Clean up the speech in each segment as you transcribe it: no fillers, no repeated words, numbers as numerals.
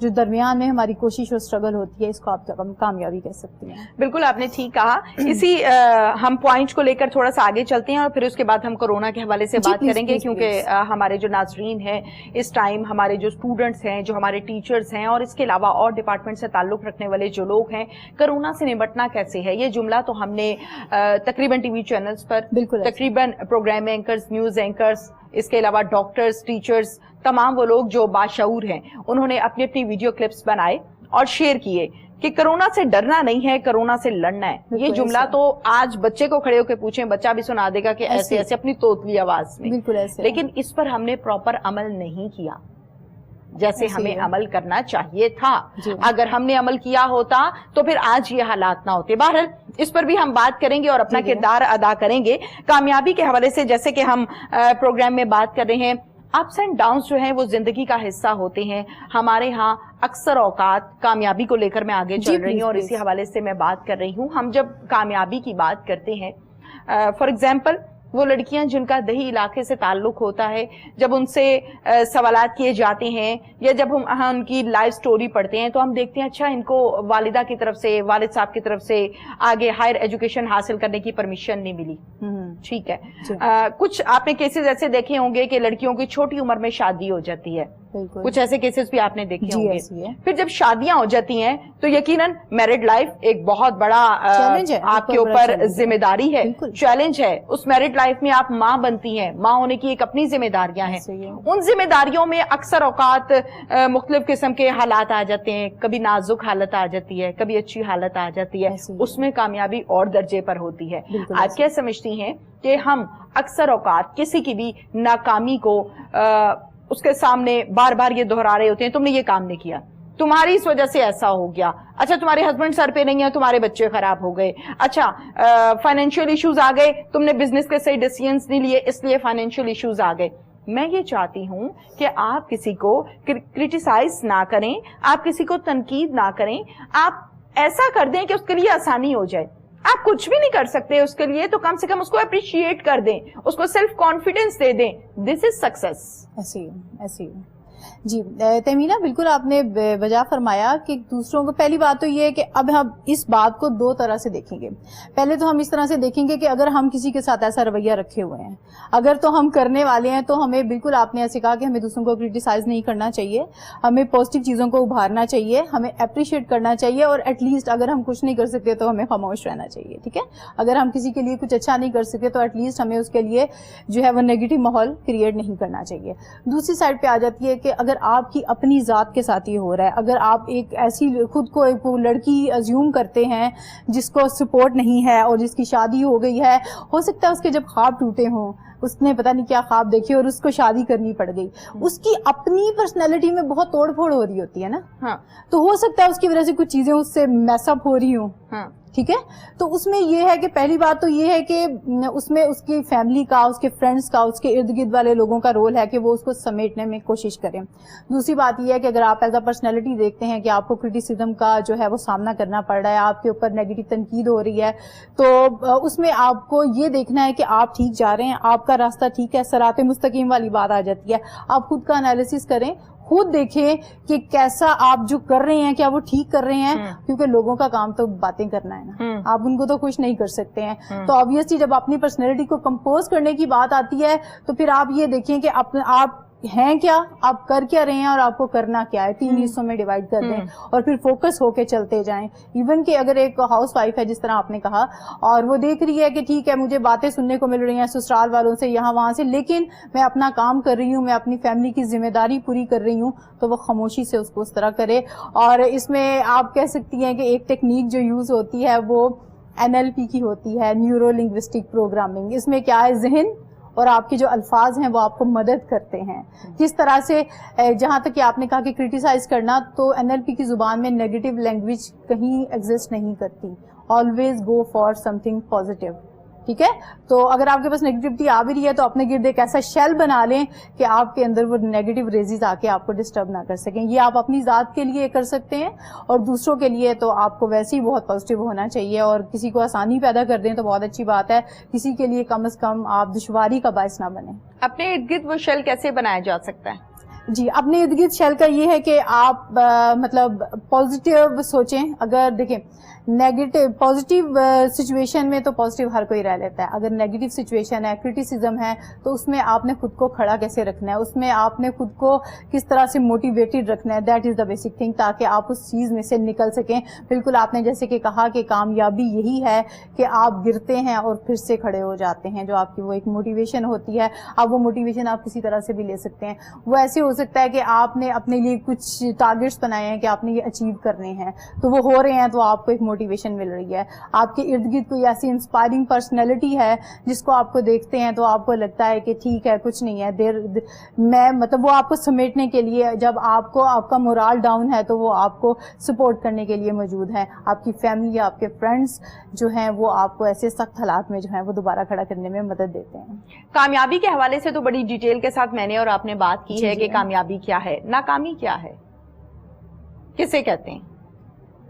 جو درمیان میں ہماری کوشش اور اسٹرگل ہوتی ہے اس کو آپ کامیابی کہہ سکتی ہیں. بالکل آپ نے ٹھیک کہا. اسی ہم پوائنٹ کو لے کر تھوڑا سا آگے چلتے ہیں اور پھر اس کے بعد ہم کورونا کے حوالے سے بات کریں گے, کیونکہ ہمارے جو ناظرین ہیں اس ٹائم, ہمارے جو اسٹوڈنٹس ہیں, جو ہمارے ٹیچرز ہیں اور اس کے علاوہ اور ڈپارٹمنٹ سے تعلق رکھنے والے جو لوگ ہیں, کورونا سے نمٹنا کیسے ہے, یہ جملہ تو ہم نے تقریباً ٹی وی چینلز پر, تقریباً پروگرام اینکرز, نیوز اینکرز, اس کے علاوہ ڈاکٹرز, ٹیچرز, تمام وہ لوگ جو باشعور ہیں انہوں نے اپنی اپنی ویڈیو کلپس بنائے اور شیئر کیے کہ کرونا سے ڈرنا نہیں ہے, کرونا سے لڑنا ہے. یہ جملہ تو آج بچے کو کھڑے ہو کے پوچھیں بچہ بھی سنا دے گا کہ ایسے ایسے اپنی توتلی آواز میں. لیکن اس پر ہم نے پراپر عمل نہیں کیا جیسے ہمیں عمل کرنا چاہیے تھا. اگر ہم نے عمل کیا ہوتا تو پھر آج یہ حالات نہ ہوتے. بہرحال اس پر بھی ہم بات کریں گے اور اپنا کردار ادا کریں گے. کامیابی کے حوالے سے جیسے کہ ہم پروگرام میں بات کر رہے ہیں, اپس اینڈ ڈاؤنس جو ہیں وہ زندگی کا حصہ ہوتے ہیں. ہمارے ہاں اکثر اوقات کامیابی کو لے کر میں آگے چل رہی ہوں اور اسی حوالے سے میں بات کر رہی ہوں. ہم جب کامیابی کی بات کرتے ہیں, فار ایگزامپل وہ لڑکیاں جن کا دیہی علاقے سے تعلق ہوتا ہے, جب ان سے سوالات کیے جاتے ہیں یا جب ہم ان کی لائف سٹوری پڑھتے ہیں تو ہم دیکھتے ہیں اچھا ان کو والدہ کی طرف سے, والد صاحب کی طرف سے آگے ہائر ایجوکیشن حاصل کرنے کی پرمیشن نہیں ملی. ٹھیک ہے, کچھ آپ نے کیسز ایسے دیکھے ہوں گے کہ لڑکیوں کی چھوٹی عمر میں شادی ہو جاتی ہے, کچھ ایسے کیسز بھی آپ نے دیکھے ہوں گے. پھر جب شادیاں ہو جاتی ہیں تو یقیناً میرڈ لائف ایک بہت بڑا آپ کے اوپر ذمہ داری ہے, چیلنج ہے. اس میرڈ لائف میں آپ ماں بنتی ہیں, ماں ہونے کی ایک اپنی ذمہ داریاں ہیں. ان ذمہ داریوں میں اکثر اوقات مختلف قسم کے حالات آ جاتے ہیں. کبھی نازک حالت آ جاتی ہے, کبھی اچھی حالت آ جاتی ہے. اس میں کامیابی اور درجے پر ہوتی ہے. آپ کیا سمجھتی ہیں کہ ہم اکثر اوقات کسی کی بھی ناکامی کو اس کے سامنے بار بار یہ دہرا رہے ہوتے ہیں, تم نے یہ کام نہیں کیا, تمہاری اس وجہ سے ایسا ہو گیا, اچھا تمہارے ہسبینڈ سر پہ نہیں ہے, تمہارے بچے خراب ہو گئے, اچھا فائنینشیل ایشوز آ گئے, تم نے بزنس کے صحیح ڈیسیژنز نہیں لیے اس لیے فائنینشیل ایشوز آ گئے. میں یہ چاہتی ہوں کہ آپ کسی کو کرٹیسائز نہ کریں, آپ کسی کو تنقید نہ کریں, آپ ایسا کر دیں کہ اس کے لیے آسانی ہو جائے. آپ کچھ بھی نہیں کر سکتے اس کے لیے تو کم سے کم اس کو اپریشیٹ کر دیں, اس کو سیلف کانفیڈنس دے دیں. دس از سکسیس. ایسی جی تہمینہ بالکل آپ نے وجہ فرمایا کہ دوسروں کو, پہلی بات تو یہ ہے کہ اب ہم اس بات کو دو طرح سے دیکھیں گے. پہلے تو ہم اس طرح سے دیکھیں گے کہ اگر ہم کسی کے ساتھ ایسا رویہ رکھے ہوئے ہیں, اگر تو ہم کرنے والے ہیں تو ہمیں بالکل آپ نے ایسے کہا کہ ہمیں دوسروں کو کرٹیسائز نہیں کرنا چاہیے, ہمیں پازیٹیو چیزوں کو ابھارنا چاہیے, ہمیں اپریشیٹ کرنا چاہیے, اور ایٹ لیسٹ اگر ہم کچھ نہیں کر سکتے تو ہمیں خاموش رہنا چاہیے. ٹھیک ہے, اگر ہم کسی کے لیے کچھ اچھا نہیں کر سکتے تو ایٹ لیسٹ ہمیں اس کے لیے جو ہے وہ نیگیٹو ماحول کریٹ نہیں کرنا چاہیے. دوسری سائڈ پہ آ جاتی ہے کہ اگر آپ کی اپنی ذات کے ساتھ یہ ہو رہا ہے, اگر آپ ایک ایسی خود کو ایک لڑکی ازیوم کرتے ہیں جس کو سپورٹ نہیں ہے اور جس کی شادی ہو گئی ہے, ہو سکتا ہے اس کے جب خواب ٹوٹے ہوں, اس نے پتہ نہیں کیا خواب دیکھے اور اس کو شادی کرنی پڑ گئی, اس کی اپنی پرسنالٹی میں بہت توڑ پھوڑ ہو رہی ہوتی ہے نا, تو ہو سکتا ہے اس کی وجہ سے کچھ چیزیں اس سے میس اپ ہو رہی ہوں. ٹھیک ہے, تو اس میں یہ ہے کہ پہلی بات تو یہ ہے کہ اس میں اس کی فیملی کا, اس کے فرینڈس کا, اس کے ارد گرد والے لوگوں کا رول ہے کہ وہ اس کو سمیٹنے میں کوشش کریں. دوسری بات یہ ہے کہ اگر آپ ایز اے پرسنالٹی دیکھتے ہیں کہ آپ کو کرٹیسزم کا جو ہے وہ سامنا کرنا پڑ رہا ہے, آپ کے اوپر نیگیٹو تنقید ہو رہی ہے, تو اس میں آپ کو یہ دیکھنا ہے کہ آپ ٹھیک جا رہے ہیں, آپ کا راستہ ٹھیک ہے, صراط مستقیم والی بات آ جاتی ہے. آپ خود کا انالیسس کریں, خود دیکھیں کہ کیسا آپ جو کر رہے ہیں کیا وہ ٹھیک کر رہے ہیں, کیونکہ لوگوں کا کام تو باتیں کرنا ہے نا, آپ ان کو تو خوش نہیں کر سکتے ہیں. تو obviously جب اپنی پرسنالٹی کو کمپوز کرنے کی بات آتی ہے تو پھر آپ یہ دیکھیں کہ آپ ہیں کیا, آپ کر کیا رہے ہیں اور آپ کو کرنا کیا ہے, 3 حصوں میں ڈیوائڈ کر دیں اور پھر فوکس ہو کے چلتے جائیں. ایون کہ اگر ایک ہاؤس وائف ہے جس طرح آپ نے کہا, اور وہ دیکھ رہی ہے کہ ٹھیک ہے مجھے باتیں سننے کو مل رہی ہیں سسرال والوں سے, یہاں وہاں سے, لیکن میں اپنا کام کر رہی ہوں, میں اپنی فیملی کی ذمہ داری پوری کر رہی ہوں, تو وہ خاموشی سے اس کو اس طرح کرے. اور اس میں آپ کہہ سکتی ہیں کہ ایک ٹیکنیک جو یوز ہوتی ہے وہ NLP کی ہوتی ہے, نیورو لنگوسٹک پروگرامنگ. اس میں کیا ہے, ذہن اور آپ کے جو الفاظ ہیں وہ آپ کو مدد کرتے ہیں کس طرح سے. جہاں تک کہ آپ نے کہا کہ کرٹیسائز کرنا, تو NLP کی زبان میں نیگیٹو لینگویج کہیں ایگزسٹ نہیں کرتی. Always go for some thing positive. ٹھیک ہے, تو اگر آپ کے پاس نیگیٹیوٹی آ بھی رہی ہے تو اپنے گرد ایک ایسا شیل بنا لیں کہ آپ کے اندر وہ نیگیٹو ریزز آ کے آپ کو ڈسٹرب نہ کر سکیں. یہ آپ اپنی ذات کے لیے کر سکتے ہیں, اور دوسروں کے لیے تو آپ کو ویسے ہی بہت پازیٹیو ہونا چاہیے, اور کسی کو آسانی پیدا کر دیں تو بہت اچھی بات ہے, کسی کے لیے کم از کم آپ دشواری کا باعث نہ بنیں. اپنے ارد گرد وہ شیل کیسے بنایا جا سکتا ہے؟ جی اپنے ارد گرد شیل کا یہ ہے کہ آپ مطلب پازیٹیو سوچیں. اگر دیکھیں نیگیٹو پازیٹیو سچویشن میں تو پازیٹیو ہر کوئی رہ لیتا ہے, اگر نیگیٹو سچویشن ہے, کرٹیسزم ہے, تو اس میں آپ نے خود کو کھڑا کیسے رکھنا ہے, اس میں آپ نے خود کو کس طرح سے موٹیویٹڈ رکھنا ہے, that is the basic thing, تاکہ آپ اس چیز میں سے نکل سکیں. بالکل آپ نے جیسے کہ کہا کہ کامیابی یہی ہے کہ آپ گرتے ہیں اور پھر سے کھڑے ہو جاتے ہیں, جو آپ کی وہ ایک موٹیویشن ہوتی ہے. اب وہ موٹیویشن آپ کسی طرح سے بھی لے سکتے ہیں. وہ ایسے ہو سکتا ہے کہ آپ نے اپنے لیے کچھ ٹارگیٹس بنائے ہیں کہ آپ نے یہ اچیو کرنے ہیں, تو وہ ہو رہے ہیں, تو آپ کو ایک موٹیویشن مل رہی ہے. آپ کے ارد گرد کوئی ایسی انسپائرنگ پرسنالٹی ہے جس کو آپ کو دیکھتے ہیں تو آپ کو لگتا ہے کہ ٹھیک ہے کچھ نہیں ہے, میں مطلب وہ آپ کو سمیٹنے کے لیے, جب آپ کو آپ کا مورال ڈاؤن ہے تو وہ آپ کو سپورٹ کرنے کے لیے موجود ہے. آپ کی فیملی, آپ کے فرینڈس جو ہیں وہ آپ کو ایسے سخت حالات میں جو ہیں وہ دوبارہ کھڑا کرنے میں مدد دیتے ہیں. کامیابی کے حوالے سے تو بڑی ڈیٹیل کے ساتھ میں نے اور آپ نے بات کی ہے کہ کامیابی کیا ہے, ناکامی کیا ہے, کسے کہتے ہیں؟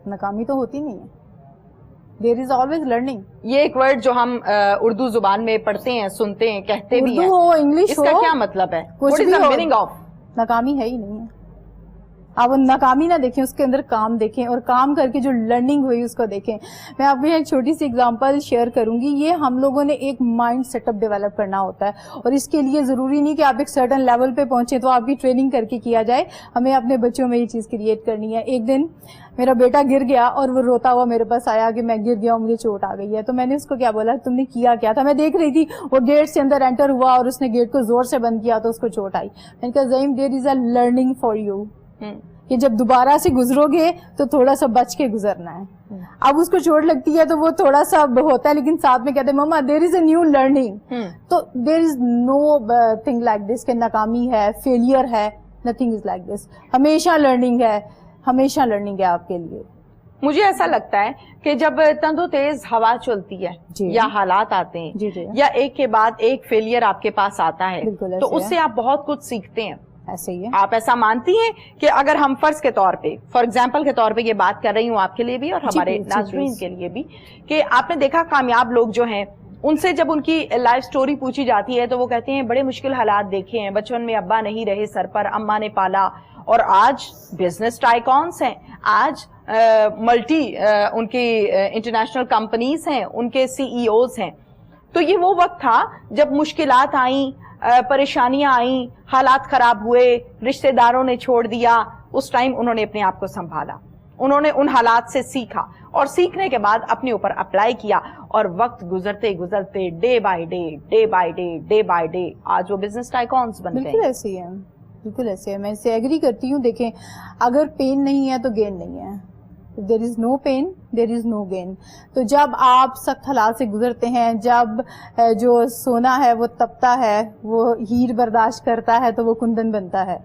ناکامی تو ہوتی نہیں ہے, دیر از آلویز لرننگ. یہ ایک ورڈ جو ہم اردو زبان میں پڑھتے ہیں, سنتے ہیں, کہتے بھی ہیں, اردو ہو انگلش ہو, اس کا کیا مطلب ہے؟ کچھ بھی ہو, میننگ آف ناکامی ہے ہی نہیں ہے. آپ ناکامی نہ دیکھیں, اس کے اندر کام دیکھیں, اور کام کر کے جو لرننگ ہوئی اس کو دیکھیں. میں آپ کو ایک چھوٹی سی اگزامپل شیئر کروں گی. یہ ہم لوگوں نے ایک مائنڈ سیٹ اپ ڈیولپ کرنا ہوتا ہے, اور اس کے لیے ضروری نہیں کہ آپ ایک سرٹن لیول پہ پہنچیں تو آپ کی ٹریننگ کر کے کیا جائے. ہمیں اپنے بچوں میں یہ چیز کریٹ کرنی ہے. ایک دن میرا بیٹا گر گیا اور وہ روتا ہوا میرے پاس آیا کہ میں گر گیا, مجھے چوٹ آ گئی ہے. تو میں نے اس کو کیا بولا, تم نے کیا کیا تھا؟ میں دیکھ رہی تھی وہ گیٹ سے اندر انٹر ہوا اور اس نے گیٹ کو زور سے بند کیا تو اس کو چوٹ آئی. میں نے کہا زعیم, دیر از اے لرننگ فار یو, کہ جب دوبارہ سے گزرو گے تو تھوڑا سا بچ کے گزرنا ہے. اب اس کو چوٹ لگتی ہے تو وہ تھوڑا سا ہوتا ہے, لیکن ساتھ میں کہتے ہیں مما دیر از اے نیو لرننگ. تو دیر از نو تھنگ لائک دس کہ ناکامی ہے, فیلئر ہے, نتھنگ از لائک دس. ہمیشہ لرننگ ہے, ہمیشہ لرننگ ہے آپ کے لیے. مجھے ایسا لگتا ہے کہ جب تند و تیز ہوا چلتی ہے یا حالات آتے ہیں یا ایک کے بعد ایک فیلئر آپ کے پاس آتا ہے تو اس سے آپ بہت کچھ سیکھتے ہیں. ایسے ہی ہے. آپ ایسا مانتی ہیں کہ اگر ہم فرض کے طور پہ, فار ایگزامپل کے طور پہ یہ بات کر رہی ہوں آپ کے لیے بھی اور ہمارے ناظرین کے لیے بھی, کہ آپ نے دیکھا کامیاب لوگ جو ہیں ان سے جب ان کی لائف سٹوری پوچھی جاتی ہے تو وہ کہتے ہیں بڑے مشکل حالات دیکھے ہیں, بچپن میں ابا نہیں رہے سر پر, اماں نے پالا, اور آج بزنس ٹائکونس ہیں, آج ملٹی ان کی انٹرنیشنل کمپنیز ہیں, ان کے سی ای اوز ہیں. تو یہ وہ وقت تھا جب مشکلات آئیں, پریشانیاں آئیں, حالات خراب ہوئے, رشتہ داروں نے چھوڑ دیا, اس ٹائم انہوں نے اپنے آپ کو سنبھالا, انہوں نے ان حالات سے سیکھا اور سیکھنے کے بعد اپنے اوپر اپلائی کیا, اور وقت گزرتے گزرتے day by day day by day day by day آج وہ بزنس ٹائکونس بن گئے. بالکل ایسے ہی ہے, بالکل ایسے ہے. میں اس سے ایگری کرتی ہوں. دیکھیں اگر پین نہیں ہے تو گین نہیں ہے. دیر از نو پین دیر از نو گین. تو جب آپ سخت حالات سے گزرتے ہیں, جب جو سونا ہے وہ تپتا ہے, وہ ہیر برداشت کرتا ہے تو وہ کندن بنتا ہے.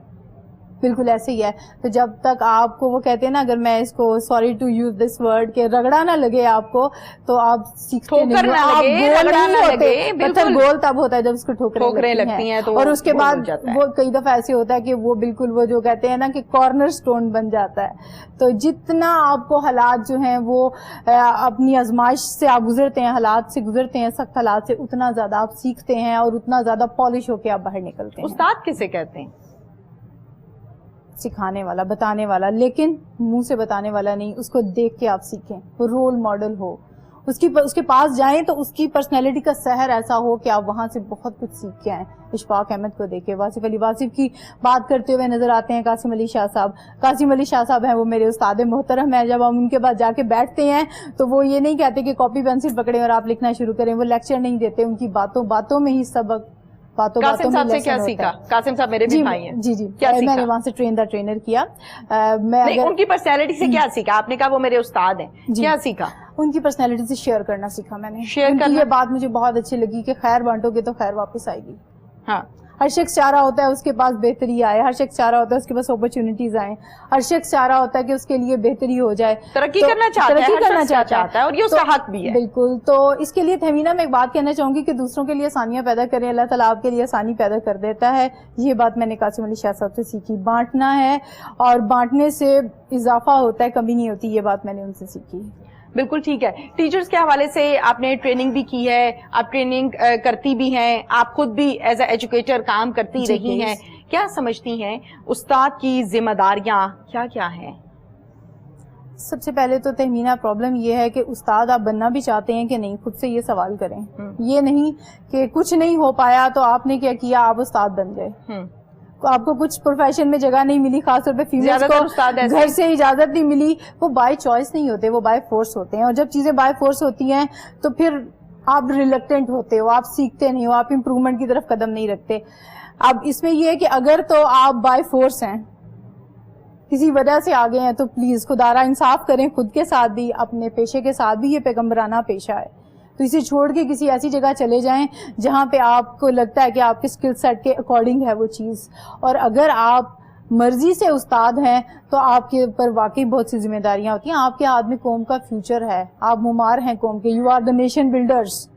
بالکل ایسے ہی ہے. تو جب تک آپ کو وہ کہتے ہیں نا, اگر میں اس کو sorry to use this word کہ رگڑا نہ لگے آپ کو تو آپ سیکھتے نہیں, آپ گول نہیں ہوتے. پتھر گول تب ہوتا ہے جب اس کو ٹھوکریں لگتی ہیں, اور اس کے بعد وہ کئی دفعہ ایسے ہوتا ہے کہ وہ بالکل وہ جو کہتے ہیں نا کہ کارنر سٹون بن جاتا ہے. تو جتنا آپ کو حالات جو ہیں وہ اپنی آزمائش سے آپ گزرتے ہیں, حالات سے گزرتے ہیں, سخت حالات سے, اتنا زیادہ آپ سیکھتے ہیں اور اتنا زیادہ پالش ہو کے آپ باہر نکلتے ہیں. استاد کسے کہتے ہیں؟ سکھانے والا, بتانے والا, لیکن منہ سے بتانے والا نہیں. اس کو دیکھ کے آپ سیکھیں, وہ رول ماڈل ہو, اس کے پاس جائیں تو اس کی پرسنالٹی کا سحر ایسا ہو کہ آپ وہاں سے بہت کچھ سیکھ کے آئیں. اشفاق احمد کو دیکھیں, واصف علی واصف کی بات کرتے ہوئے نظر آتے ہیں قاسم علی شاہ صاحب. قاسم علی شاہ صاحب ہیں وہ میرے استاد محترم ہیں. جب ہم ان کے بعد جا کے بیٹھتے ہیں تو وہ یہ نہیں کہتے کہ کاپی پینسل پکڑیں اور آپ لکھنا شروع کریں, وہ لیکچر نہیں دیتے, ان کی باتوں میں ہی سبق, قاسم صاحب سے کیا سیکھا؟ قاسم صاحب میرے بھی بھائی ہیں. جی میں نے وہاں سے ٹرینر کیا. میں ان کی پرسنالٹی سے کیا سیکھا؟ آپ نے کہا وہ میرے استاد ہیں, کیا سیکھا؟ ان کی پرسنالٹی سے شیئر کرنا سیکھا میں نے. شیئر کرنا, یہ بات مجھے بہت اچھی لگی کہ خیر بانٹو گے تو خیر واپس آئے گی. ہاں, ہر شخص چاہ رہا ہوتا ہے اس کے پاس بہتری آئے, ہر شخص چاہ رہا ہوتا ہے اس کے پاس اپرچونٹیز آئیں, ہر شخص چاہ رہا ہوتا ہے کہ اس کے لیے بہتری ہو جائے, ترقی کرنا چاہتا ہے, اور یہ اس کا حق بھی ہے. بالکل. تو اس کے لیے تہمینہ میں ایک بات کہنا چاہوں گی کہ دوسروں کے لیے آسانیاں پیدا کریں, اللہ تعالیٰ آپ کے لیے آسانی پیدا کر دیتا ہے. یہ بات میں نے قاسم علی شاہ صاحب سے سیکھی. بانٹنا ہے اور بانٹنے سے اضافہ ہوتا ہے, کمی نہیں ہوتی. یہ بات میں نے ان سے سیکھی. بالکل ٹھیک ہے. ٹیچرز کے حوالے سے آپ نے ٹریننگ بھی کی ہے, آپ ٹریننگ کرتی بھی ہیں, آپ خود بھی ایز اے ایجوکیٹر کام کرتی رہی ہیں. کیا سمجھتی ہیں استاد کی ذمہ داریاں کیا کیا ہیں؟ سب سے پہلے تو تہمینہ پرابلم یہ ہے کہ استاد آپ بننا بھی چاہتے ہیں کہ نہیں، خود سے یہ سوال کریں. یہ نہیں کہ کچھ نہیں ہو پایا تو آپ نے کیا کیا، آپ استاد بن گئے. آپ کو کچھ پروفیشن میں جگہ نہیں ملی، خاص طور پہ فیمیلز کو گھر سے اجازت نہیں ملی. وہ بائی چوائس نہیں ہوتے، وہ بائی فورس ہوتے ہیں. اور جب چیزیں بائی فورس ہوتی ہیں تو پھر آپ ریلیکٹنٹ ہوتے ہو، آپ سیکھتے نہیں ہو، آپ امپروومنٹ کی طرف قدم نہیں رکھتے. اب اس میں یہ ہے کہ اگر تو آپ بائی فورس ہیں، کسی وجہ سے آگے ہیں، تو پلیز خدا را انصاف کریں خود کے ساتھ بھی، اپنے پیشے کے ساتھ بھی. یہ پیغمبرانہ پیشہ ہے، تو اسے چھوڑ کے کسی ایسی جگہ چلے جائیں جہاں پہ آپ کو لگتا ہے کہ آپ کے اسکل سیٹ کے اکارڈنگ ہے وہ چیز. اور اگر آپ مرضی سے استاد ہیں تو آپ کے اوپر واقعی بہت سی ذمہ داریاں ہوتی ہیں. آپ کے ہاتھ میں قوم کا فیوچر ہے، آپ معمار ہیں قوم کے. You are the nation builders.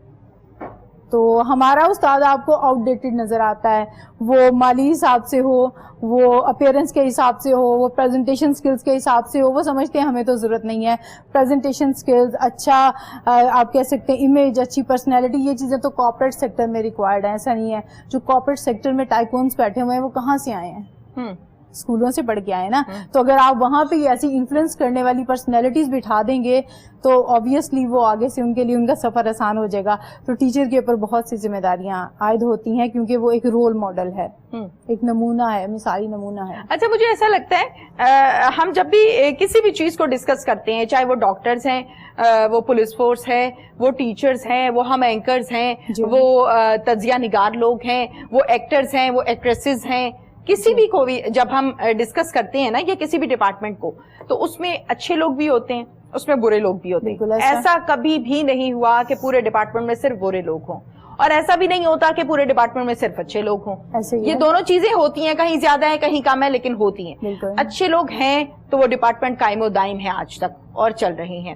تو ہمارا استاد آپ کو آؤٹ ڈیٹڈ نظر آتا ہے، وہ مالی حساب سے ہو، وہ اپیرنس کے حساب سے ہو، وہ پریزنٹیشن سکلز کے حساب سے ہو. وہ سمجھتے ہیں ہمیں تو ضرورت نہیں ہے پریزنٹیشن سکلز، اچھا آپ کہہ سکتے ہیں امیج، اچھی پرسنالٹی. یہ چیزیں تو کارپوریٹ سیکٹر میں ریکوائرڈ ہیں. ایسا نہیں ہے جو کارپوریٹ سیکٹر میں ٹائکونس بیٹھے ہوئے ہیں وہ کہاں سے آئے ہیں؟ اسکولوں سے پڑھ کے آئے نا. تو اگر آپ وہاں پہ ایسی انفلوئنس کرنے والی پرسنالٹیز بٹھا دیں گے تو آبویسلی وہ آگے سے ان کے لیے ان کا سفر آسان ہو جائے گا. تو ٹیچر کے اوپر بہت سی ذمہ داریاں عائد ہوتی ہیں کیونکہ وہ ایک رول ماڈل ہے، ایک نمونہ ہے، مثالی نمونہ ہے. اچھا، مجھے ایسا لگتا ہے ہم جب بھی کسی بھی چیز کو ڈسکس کرتے ہیں، چاہے وہ ڈاکٹرز ہیں، وہ پولیس فورس ہے، وہ ٹیچرز ہیں، وہ ہم اینکرز ہیں، وہ تجزیہ نگار لوگ ہیں، وہ ایکٹرز ہیں، وہ ایکٹریسز ہیں، کسی بھی کو بھی جب ہم ڈسکس کرتے ہیں نا یا کسی بھی ڈپارٹمنٹ کو، تو اس میں اچھے لوگ بھی ہوتے ہیں، اس میں برے لوگ بھی ہوتے ہیں. ایسا کبھی بھی نہیں ہوا کہ پورے ڈپارٹمنٹ میں صرف برے لوگ ہوں، اور ایسا بھی نہیں ہوتا کہ پورے ڈپارٹمنٹ میں صرف اچھے لوگ ہوں. یہ دونوں چیزیں ہوتی ہیں، کہیں زیادہ ہیں کہیں کم ہے، لیکن ہوتی ہیں. اچھے لوگ ہیں تو وہ ڈپارٹمنٹ قائم و دائم ہے آج تک اور چل رہے ہیں.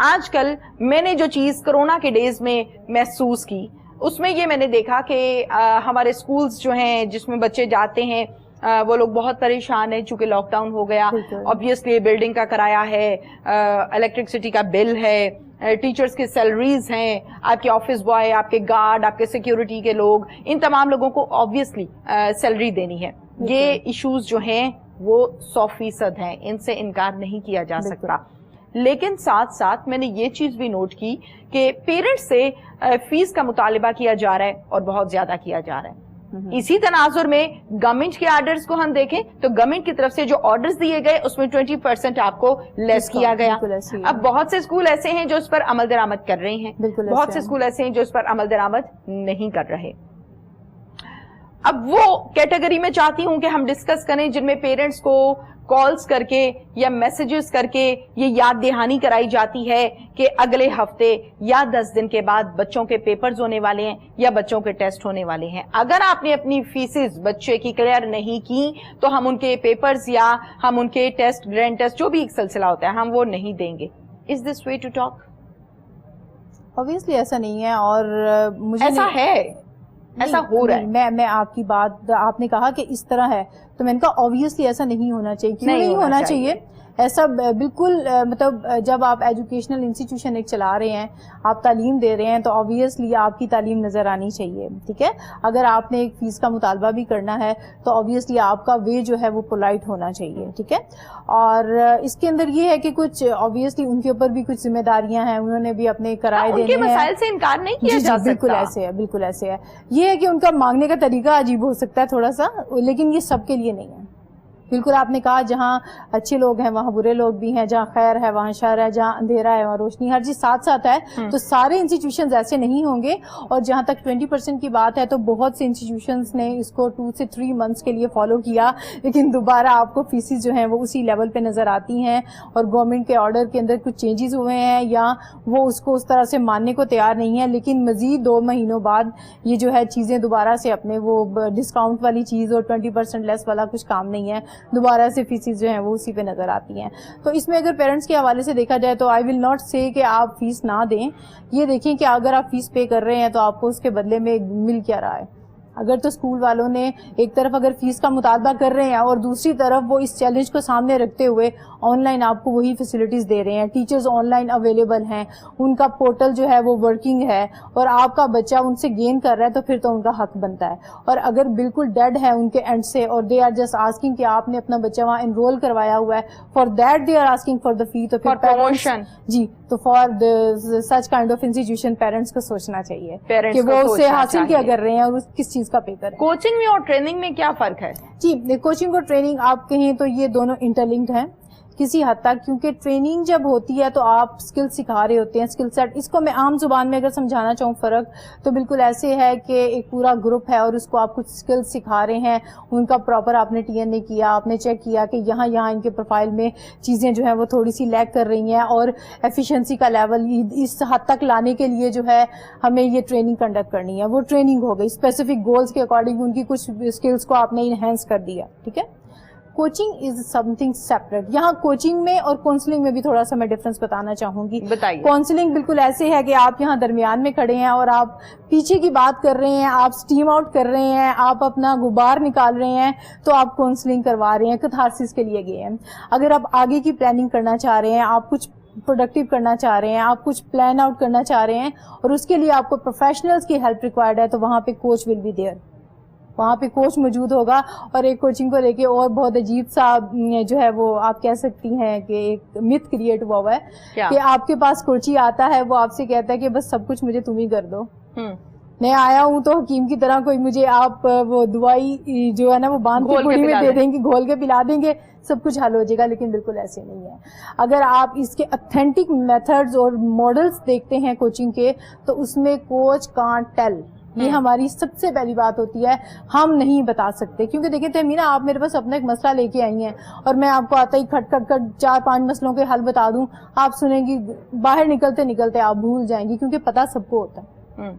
آج کل میں نے جو چیز کرونا کے ڈیز میں محسوس کی، اس میں یہ میں نے دیکھا کہ ہمارے اسکولز جو ہیں جس میں بچے جاتے ہیں وہ لوگ بہت پریشان ہیں، چونکہ لاک ڈاؤن ہو گیا. آبویسلی بلڈنگ کا کرایہ ہے، الیکٹرکسٹی کا بل ہے، ٹیچرز کی سیلریز ہیں، آپ کے آفس بوائے، آپ کے گارڈ، آپ کے سیکیورٹی کے لوگ، ان تمام لوگوں کو آبویسلی سیلری دینی ہے. یہ ایشوز جو ہیں وہ 100% ہیں، ان سے انکار نہیں کیا جا سکتا. لیکن ساتھ ساتھ میں نے یہ چیز بھی نوٹ کی کہ پیرنٹس سے فیس کا مطالبہ کیا جا رہا ہے اور بہت زیادہ کیا جا رہا ہے. اسی تناظر میں گورنمنٹ کے آرڈرز کو ہم دیکھیں تو گورنمنٹ کی طرف سے جو آرڈرز دیے گئے اس میں 20% آپ کو لیس کیا گیا. اب بہت سے اسکول ایسے ہیں جو اس پر عمل درآمد کر رہے ہیں، بہت سے اسکول ایسے ہیں جو اس پر عمل درآمد نہیں کر رہے. اب وہ کیٹیگری میں چاہتی ہوں کہ ہم ڈسکس کریں جن میں پیرنٹس کو کالز کر کے یا میسیجز کر کے یہ یاد دہانی کرائی جاتی ہے کہ اگلے ہفتے یا 10 دن کے بعد بچوں کے پیپرز ہونے والے ہیں یا بچوں کے ٹیسٹ ہونے والے ہیں. اگر آپ نے اپنی فیسز بچے کی کلیئر نہیں کی تو ہم ان کے پیپرز یا ہم ان کے ٹیسٹ، گرینڈ ٹیسٹ، جو بھی ایک سلسلہ ہوتا ہے، ہم وہ نہیں دیں گے. از دس وے ٹو ٹاک؟ obviously ایسا نہیں ہے، اور مجھے ایسا ہے، ایسا ہو رہا ہے. میں آپ کی بات، آپ نے کہا کہ اس طرح ہے تو میں نے کہا obviously ایسا نہیں ہونا چاہیے. کیوں نہیں ہونا چاہیے؟ ایسا بالکل مطلب جب آپ ایجوکیشنل انسٹیٹیوشن ایک چلا رہے ہیں، آپ تعلیم دے رہے ہیں تو آبویسلی آپ کی تعلیم نظر آنی چاہیے. ٹھیک ہے، اگر آپ نے ایک فیس کا مطالبہ بھی کرنا ہے تو آبویسلی آپ کا وے جو ہے وہ پولائٹ ہونا چاہیے. ٹھیک ہے، اور اس کے اندر یہ ہے کہ کچھ آبویسلی ان کے اوپر بھی کچھ ذمہ داریاں ہیں، انہوں نے بھی اپنے کرائے دینے ہیں. ان کے مسائل سے انکار نہیں کیا جا سکتا. بالکل ایسے ہے، بالکل ایسے ہے. یہ ہے کہ ان کا مانگنے کا طریقہ عجیب ہو سکتا ہے تھوڑا سا، لیکن یہ سب کے لیے نہیں ہے. بالکل آپ نے کہا جہاں اچھے لوگ ہیں وہاں برے لوگ بھی ہیں، جہاں خیر ہے وہاں شر ہے، جہاں اندھیرا ہے وہاں روشنی، ہر چیز ساتھ ساتھ ہے. تو سارے انسٹیٹیوشنز ایسے نہیں ہوں گے. اور جہاں تک 20% کی بات ہے تو بہت سے انسٹیٹیوشنز نے اس کو 2 سے 3 منتھس کے لیے فالو کیا، لیکن دوبارہ آپ کو فیسز جو ہیں وہ اسی لیول پہ نظر آتی ہیں. اور گورنمنٹ کے آرڈر کے اندر کچھ چینجز ہوئے ہیں یا وہ اس کو اس طرح سے ماننے کو تیار نہیں ہے، لیکن مزید 2 مہینوں بعد یہ جو ہے چیزیں دوبارہ سے اپنے وہ ڈسکاؤنٹ والی چیز اور 20% لیس والا کچھ کام نہیں ہے، دوبارہ سے جو ہیں وہ اسی پہ نظر آتی ہیں. تو اس میں اگر پیرنٹس کے حوالے سے دیکھا جائے تو آئی ول ناٹ سے کہ آپ فیس نہ دیں. یہ دیکھیں کہ اگر آپ فیس پے کر رہے ہیں تو آپ کو اس کے بدلے میں مل کیا رہا ہے. اگر تو اسکول والوں نے ایک طرف اگر فیس کا مطالبہ کر رہے ہیں اور دوسری طرف وہ اس چیلنج کو سامنے رکھتے ہوئے آن لائن آپ کو وہی فیسلٹیز دے رہے ہیں, ٹیچرز آن لائن اویلیبل ہیں, ان کا پورٹل جو ہے وہ ورکنگ ہے, اور آپ کا بچہ ان سے گین کر رہا ہے, تو پھر تو ان کا حق بنتا ہے. اور اگر بالکل ڈیڈ ہے ان کے اینڈ سے, اور دے آر جسٹ آسکنگ کہ آپ نے اپنا بچہ وہاں انرول کروایا ہوا ہے, for that they are asking for the fee, تو پھر پیرنٹس جی تو for such kind of institution parents کو سوچنا چاہیے کہ وہ اس سے حاصل کیا کر رہے ہیں اور کس چیز کا پے کر رہے ہیں. کوچنگ میں اور ٹریننگ میں کیا فرق ہے؟ جی کوچنگ اور ٹریننگ آپ کہیں تو یہ دونوں انٹرلنکڈ ہیں کسی حد تک, کیونکہ ٹریننگ جب ہوتی ہے تو آپ اسکل سکھا رہے ہوتے ہیں, اسکل سیٹ. اس کو میں عام زبان میں اگر سمجھانا چاہوں فرق, تو بالکل ایسے ہے کہ ایک پورا گروپ ہے اور اس کو آپ کچھ اسکل سکھا رہے ہیں, ان کا پراپر آپ نے TNA کیا, آپ نے چیک کیا کہ یہاں ان کے پروفائل میں چیزیں جو ہیں وہ تھوڑی سی لیک کر رہی ہیں, اور ایفیشنسی کا لیول اس حد تک لانے کے لیے جو ہے ہمیں یہ ٹریننگ کنڈکٹ کرنی ہے. وہ ٹریننگ ہو گئی اسپیسیفک گولز کے اکارڈنگ, ان کی کچھ اسکلس کو آپ نے انہینس کر دیا, ٹھیک ہے. کوچنگ از سم تھنگ سیپریٹ. یہاں کوچنگ میں اور کاؤنسلنگ میں بھی تھوڑا سا میں ڈفرنس بتانا چاہوں گی. کاؤنسلنگ بالکل ایسے ہے کہ آپ یہاں درمیان میں کھڑے ہیں اور آپ پیچھے کی بات کر رہے ہیں, آپ اسٹیم آؤٹ کر رہے ہیں, آپ اپنا غبار نکال رہے ہیں, تو آپ کاؤنسلنگ کروا رہے ہیں, کتھارسس کے لیے گئے ہیں. اگر آپ آگے کی پلاننگ کرنا چاہ رہے ہیں, آپ کچھ پروڈکٹیو کرنا چاہ رہے ہیں, آپ کچھ پلان آؤٹ کرنا چاہ رہے ہیں, اور اس کے لیے آپ کو پروفیشنلز کی ہیلپ ریکوائرڈ ہے, تو وہاں پہ کوچ ول بی دیئر. وہاں پہ کوچ موجود ہوگا. اور ایک کوچنگ کو لے کے اور بہت عجیب سا جو ہے وہ آپ کہہ سکتی ہیں کہ ایک مت کریٹ ہوا ہے کہ آپ کے پاس کوچی آتا ہے, وہ آپ سے کہتا ہے کہ بس سب کچھ مجھے تم ہی کر دو, میں آیا ہوں تو حکیم کی طرح کوئی مجھے آپ وہ دوائی جو ہے نا وہ باندھ کے پوری میں دے دیں گے, گھول کے پلا دیں گے, سب کچھ حل ہو جائے گا. لیکن بالکل ایسے نہیں ہے. اگر آپ اس کے اتھینٹک میتھڈز اور ماڈلز دیکھتے ہیں کوچنگ کے, تو اس میں کوچ کانٹ ٹیل, یہ ہماری سب سے پہلی بات ہوتی ہے, ہم نہیں بتا سکتے. کیونکہ دیکھیں تہمینہ, آپ میرے پاس اپنا ایک مسئلہ لے کے آئی ہیں اور میں آپ کو آتا ہی کھٹ 4-5 مسئلوں کے حل بتا دوں, آپ سنیں گی, باہر نکلتے آپ بھول جائیں گی, کیونکہ پتہ سب کو ہوتا ہے.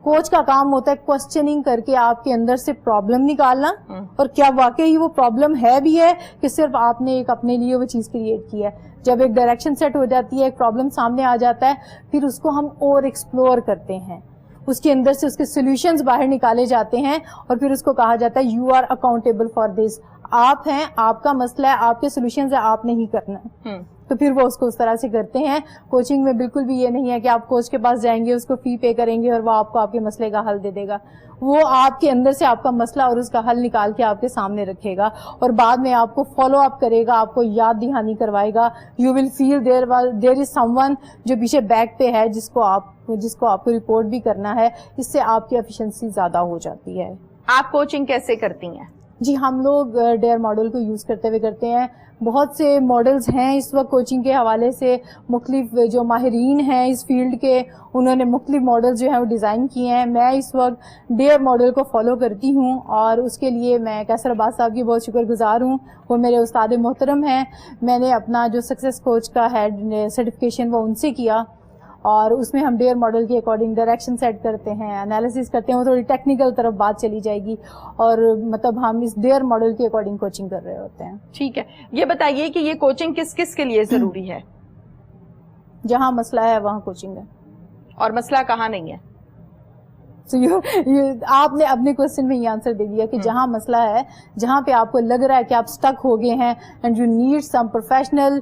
کوچ کا کام ہوتا ہے کوسچننگ کر کے آپ کے اندر سے پرابلم نکالنا, اور کیا واقعی وہ پرابلم ہے بھی ہے کہ صرف آپ نے ایک اپنے لیے وہ چیز کریٹ کی ہے. جب ایک ڈائریکشن سیٹ ہو جاتی ہے, ایک پرابلم سامنے آ جاتا ہے, پھر اس کو ہم اور ایکسپلور کرتے ہیں, اس کے اندر سے اس کے سولوشنز باہر نکالے جاتے ہیں, اور پھر اس کو کہا جاتا ہے you are accountable for this. آپ ہیں, آپ کا مسئلہ ہے, آپ کے سولوشنز ہیں, آپ نہیں کرنا. تو پھر وہ اس کو اس طرح سے کرتے ہیں. کوچنگ میں بالکل بھی یہ نہیں ہے کہ آپ کوچ کے پاس جائیں گے, اس کو فی پے کریں گے اور وہ آپ کو آپ کے مسئلے کا حل دے دے گا. وہ آپ کے اندر سے آپ کا مسئلہ اور اس کا حل نکال کے آپ کے سامنے رکھے گا, اور بعد میں آپ کو فالو اپ کرے گا, آپ کو یاد دہانی کروائے گا. You will feel there is some one جو پیچھے بیک پہ ہے, جس کو آپ کو رپورٹ بھی کرنا ہے. اس سے آپ کی ایفیشنسی زیادہ ہو جاتی ہے. آپ کوچنگ کیسے کرتی ہیں؟ جی ہم لوگ ڈیئر ماڈل کو یوز کرتے ہوئے کرتے ہیں. بہت سے ماڈلز ہیں اس وقت کوچنگ کے حوالے سے, مختلف جو ماہرین ہیں اس فیلڈ کے, انہوں نے مختلف ماڈل جو ہیں وہ ڈیزائن کیے ہیں. میں اس وقت ڈیئر ماڈل کو فالو کرتی ہوں, اور اس کے لیے میں کیسر عباس صاحب کی بہت شکر گزار ہوں. وہ میرے استاد محترم ہیں. میں نے اپنا جو سکسیس کوچ کا ہے سرٹیفکیشن وہ ان سے کیا, اور اس میں ہم ڈیئر ماڈل کے اکارڈنگ ڈائریکشن سیٹ کرتے ہیں, انالیسس کرتے ہیں. وہ تھوڑی ٹیکنیکل طرف بات چلی جائے گی, اور مطلب ہم اس ڈیئر ماڈل کے اکارڈنگ کوچنگ کر رہے ہوتے ہیں. ٹھیک ہے, یہ بتائیے کہ یہ کوچنگ کس کس کے لیے ضروری ہے؟ جہاں مسئلہ ہے وہاں کوچنگ ہے. اور مسئلہ کہاں نہیں ہے؟ آپ نے اپنے کوشچن میں یہ آنسر دے دیا کہ جہاں مسئلہ ہے, جہاں پہ آپ کو لگ رہا ہے کہ آپ سٹک ہو گئے ہیں, and you need some professional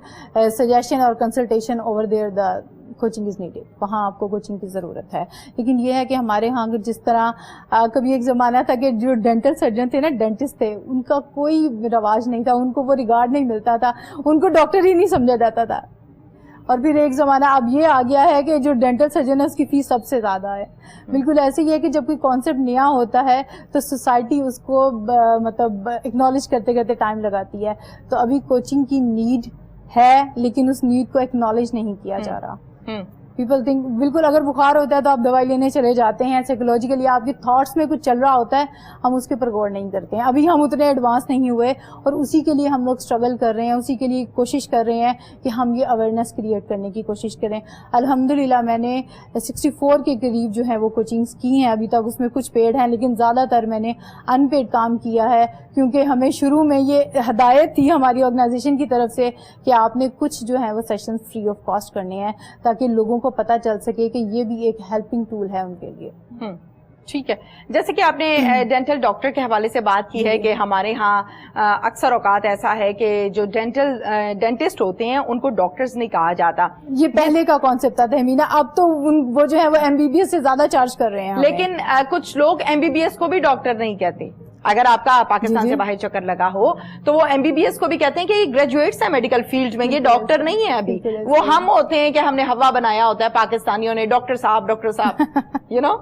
suggestion اور consultation over there, the coaching is needed, وہاں آپ کو کوچنگ کی ضرورت ہے. لیکن یہ ہے کہ ہمارے ہاں جس طرح کبھی ایک زمانہ تھا کہ جو ڈینٹل سرجن تھے نا, ڈینٹسٹ تھے, ان کا کوئی رواج نہیں تھا, ان کو وہ ریگارڈ نہیں ملتا تھا, ان کو ڈاکٹر ہی نہیں سمجھا جاتا تھا. اور پھر ایک زمانہ اب یہ آ گیا ہے کہ جو ڈینٹل سرجن ہے اس کی فیس سب سے زیادہ ہے. بالکل ایسے ہی ہے کہ جب کوئی کانسیپٹ نیا ہوتا ہے تو سوسائٹی اس کو مطلب اکنالج کرتے کرتے ٹائم لگاتی ہے. تو ابھی کوچنگ کی نیڈ ہے, لیکن اس نیڈ کو اکنالج نہیں کیا جا رہا. پیپل تھنک بالکل اگر بخار ہوتا ہے تو آپ دوائی لینے چلے جاتے ہیں, سائیکولوجیکلی آپ کے تھاٹس میں کچھ چل رہا ہوتا ہے, ہم اس کے پر غور نہیں کرتے ہیں. ابھی ہم اتنے ایڈوانس نہیں ہوئے, اور اسی کے لیے ہم لوگ اسٹرگل کر رہے ہیں, اسی کے لیے کوشش کر رہے ہیں کہ ہم یہ اویئرنیس کریٹ کرنے کی کوشش کریں. الحمدللہ میں نے 64 کے قریب جو ہے وہ کوچنگس کی ہیں ابھی تک. اس میں کچھ پیڈ ہیں, لیکن زیادہ تر میں نے ان پیڈ کام کیا ہے, کیونکہ ہمیں شروع میں یہ ہدایت تھی ہماری آرگنائزیشن کی طرف سے کہ آپ نے کچھ جو ہے وہ سیشن فری آف کاسٹ کرنے ہیں, تاکہ لوگوں کو پتہ چل سکے کہ یہ بھی ایک ہیلپنگ ٹول ہے ان کے لیے. ٹھیک ہے. جیسے کہ آپ نے ڈینٹل ڈاکٹر کے حوالے سے بات کی ہے کہ ہمارے ہاں اکثر اوقات ایسا ہے کہ جو ڈینٹسٹ ہوتے ہیں ان کو ڈاکٹرز نہیں کہا جاتا. یہ پہلے کا کانسیپٹ تھا تہمینہ, اب تو وہ جو ہے وہ MBBS سے زیادہ چارج کر رہے ہیں. لیکن کچھ لوگ MBBS کو بھی ڈاکٹر نہیں کہتے. اگر آپ کا پاکستان سے باہر چکر لگا ہو تو وہ MBBS کو بھی کہتے ہیں کہ یہ گریجویٹس ہیں میڈیکل فیلڈ میں, یہ ڈاکٹر نہیں ہے ابھی. وہ ہم ہوتے ہیں کہ ہم نے ہوا بنایا ہوتا ہے پاکستانیوں نے, ڈاکٹر صاحب یو نو.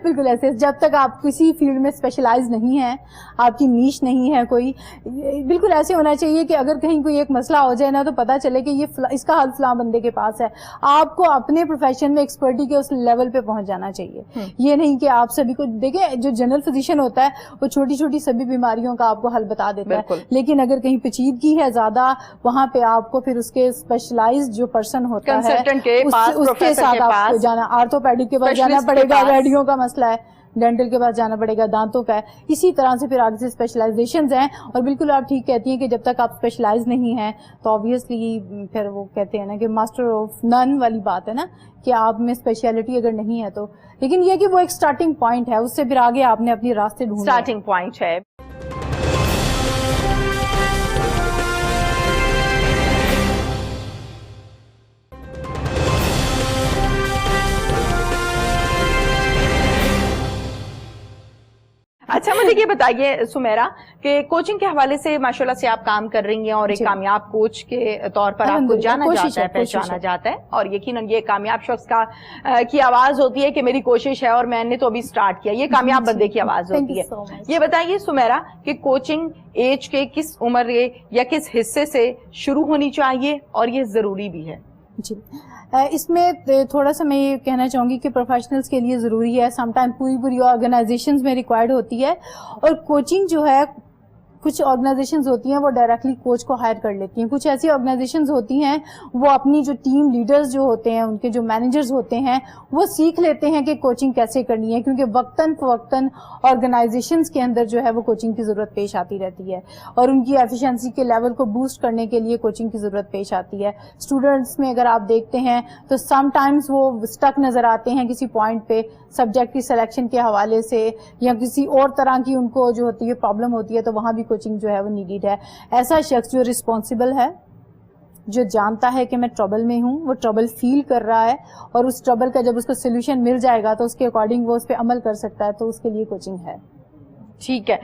بالکل ایسے, جب تک آپ کسی فیلڈ میں اسپیشلائز نہیں ہیں, آپ کی نیش نہیں ہے کوئی, بالکل ایسے ہونا چاہیے کہ اگر کہیں کوئی ایک مسئلہ ہو جائے نا تو پتا چلے کہ یہ اس کا حل فلاں بندے کے پاس ہے. آپ کو اپنے پروفیشن میں ایکسپرٹی کے اس لیول پہ پہنچ جانا چاہیے. یہ نہیں کہ آپ سبھی کو دیکھیں, جو جنرل فزیشین ہوتا ہے وہ چھوٹی چھوٹی سبھی بیماریوں کا آپ کو حل بتا دیتا ہے, لیکن اگر کہیں پیچیدگی ہے زیادہ, وہاں پہ آپ کو پھر اس کے اسپیشلائزڈ جو پرسن ہوتا ہے اس کے ساتھ آپ کو جانا, آرتھوپیڈک کے پاس جانا پڑے گا, ریڈیو کا مسئلہ ہے, ڈینٹل کے پاس جانا پڑے گا, دانتوں کا ہے. اسی طرح سے پھر آگے سے اسپیشلائزیشنز ہیں. اور بالکل آپ ٹھیک کہتی ہیں کہ جب تک آپ اسپیشلائز نہیں ہیں تو آبویسلی پھر وہ کہتے ہیں نا کہ ماسٹر آف نن والی بات ہے نا, کہ آپ میں اسپیشلٹی اگر نہیں ہے تو. لیکن یہ کہ وہ ایک سٹارٹنگ پوائنٹ ہے, اس سے پھر آگے آپ نے اپنی راستے ڈھونڈنے. سٹارٹنگ پوائنٹ ہے. اچھا مجھے یہ بتائیے سمیرا کہ کوچنگ کے حوالے سے ماشاءاللہ سے آپ کام کر رہی ہیں اور ایک کامیاب کوچ کے طور پر آپ کو جانا جاتا ہے, پہچانا جاتا ہے, اور یقیناً یہ کامیاب شخص کی آواز ہوتی ہے کہ میری کوشش ہے اور میں نے تو ابھی سٹارٹ کیا. یہ کامیاب بندے کی آواز ہوتی ہے. یہ بتائیے سمیرا کہ کوچنگ ایج کے کس عمر یا کس حصے سے شروع ہونی چاہیے اور یہ ضروری بھی ہے؟ جی, اس میں تھوڑا سا میں یہ کہنا چاہوں گی کہ پروفیشنلز کے لیے ضروری ہے, سم ٹائم پوری آرگنائزیشنز میں ریکوائرڈ ہوتی ہے. اور کوچنگ جو ہے, کچھ آرگنائزیشنز ہوتی ہیں وہ ڈائریکٹلی کوچ کو ہائر کر لیتی ہیں, کچھ ایسی آرگنائزیشنز ہوتی ہیں وہ اپنی جو ٹیم لیڈرز جو ہوتے ہیں, ان کے جو مینیجرز ہوتے ہیں, وہ سیکھ لیتے ہیں کہ کوچنگ کیسے کرنی ہے, کیونکہ وقتاً فوقتاً آرگنائزیشنز کے اندر جو ہے وہ کوچنگ کی ضرورت پیش آتی رہتی ہے, اور ان کی ایفیشنسی کے لیول کو بوسٹ کرنے کے لیے کوچنگ کی ضرورت پیش آتی ہے. اسٹوڈنٹس میں اگر آپ دیکھتے ہیں تو سم ٹائمز وہ اسٹک نظر آتے ہیں کسی پوائنٹ پہ, سبجیکٹ کی سلیکشن کے حوالے سے یا کسی اور طرح کی ان کو جو ہوتی ہے پرابلم ہوتی ہے, تو وہاں بھی کوچنگ جو ہے وہ نیڈیڈ ہے. ایسا شخص جو رسپانسبل ہے, جو جانتا ہے کہ میں ٹربل میں ہوں, وہ ٹربل فیل کر رہا ہے, اور اس ٹربل کا جب اس کو سولوشن مل جائے گا تو اس کے اکارڈنگ وہ اس پہ عمل کر سکتا ہے, تو اس کے لیے کوچنگ ہے. ٹھیک ہے,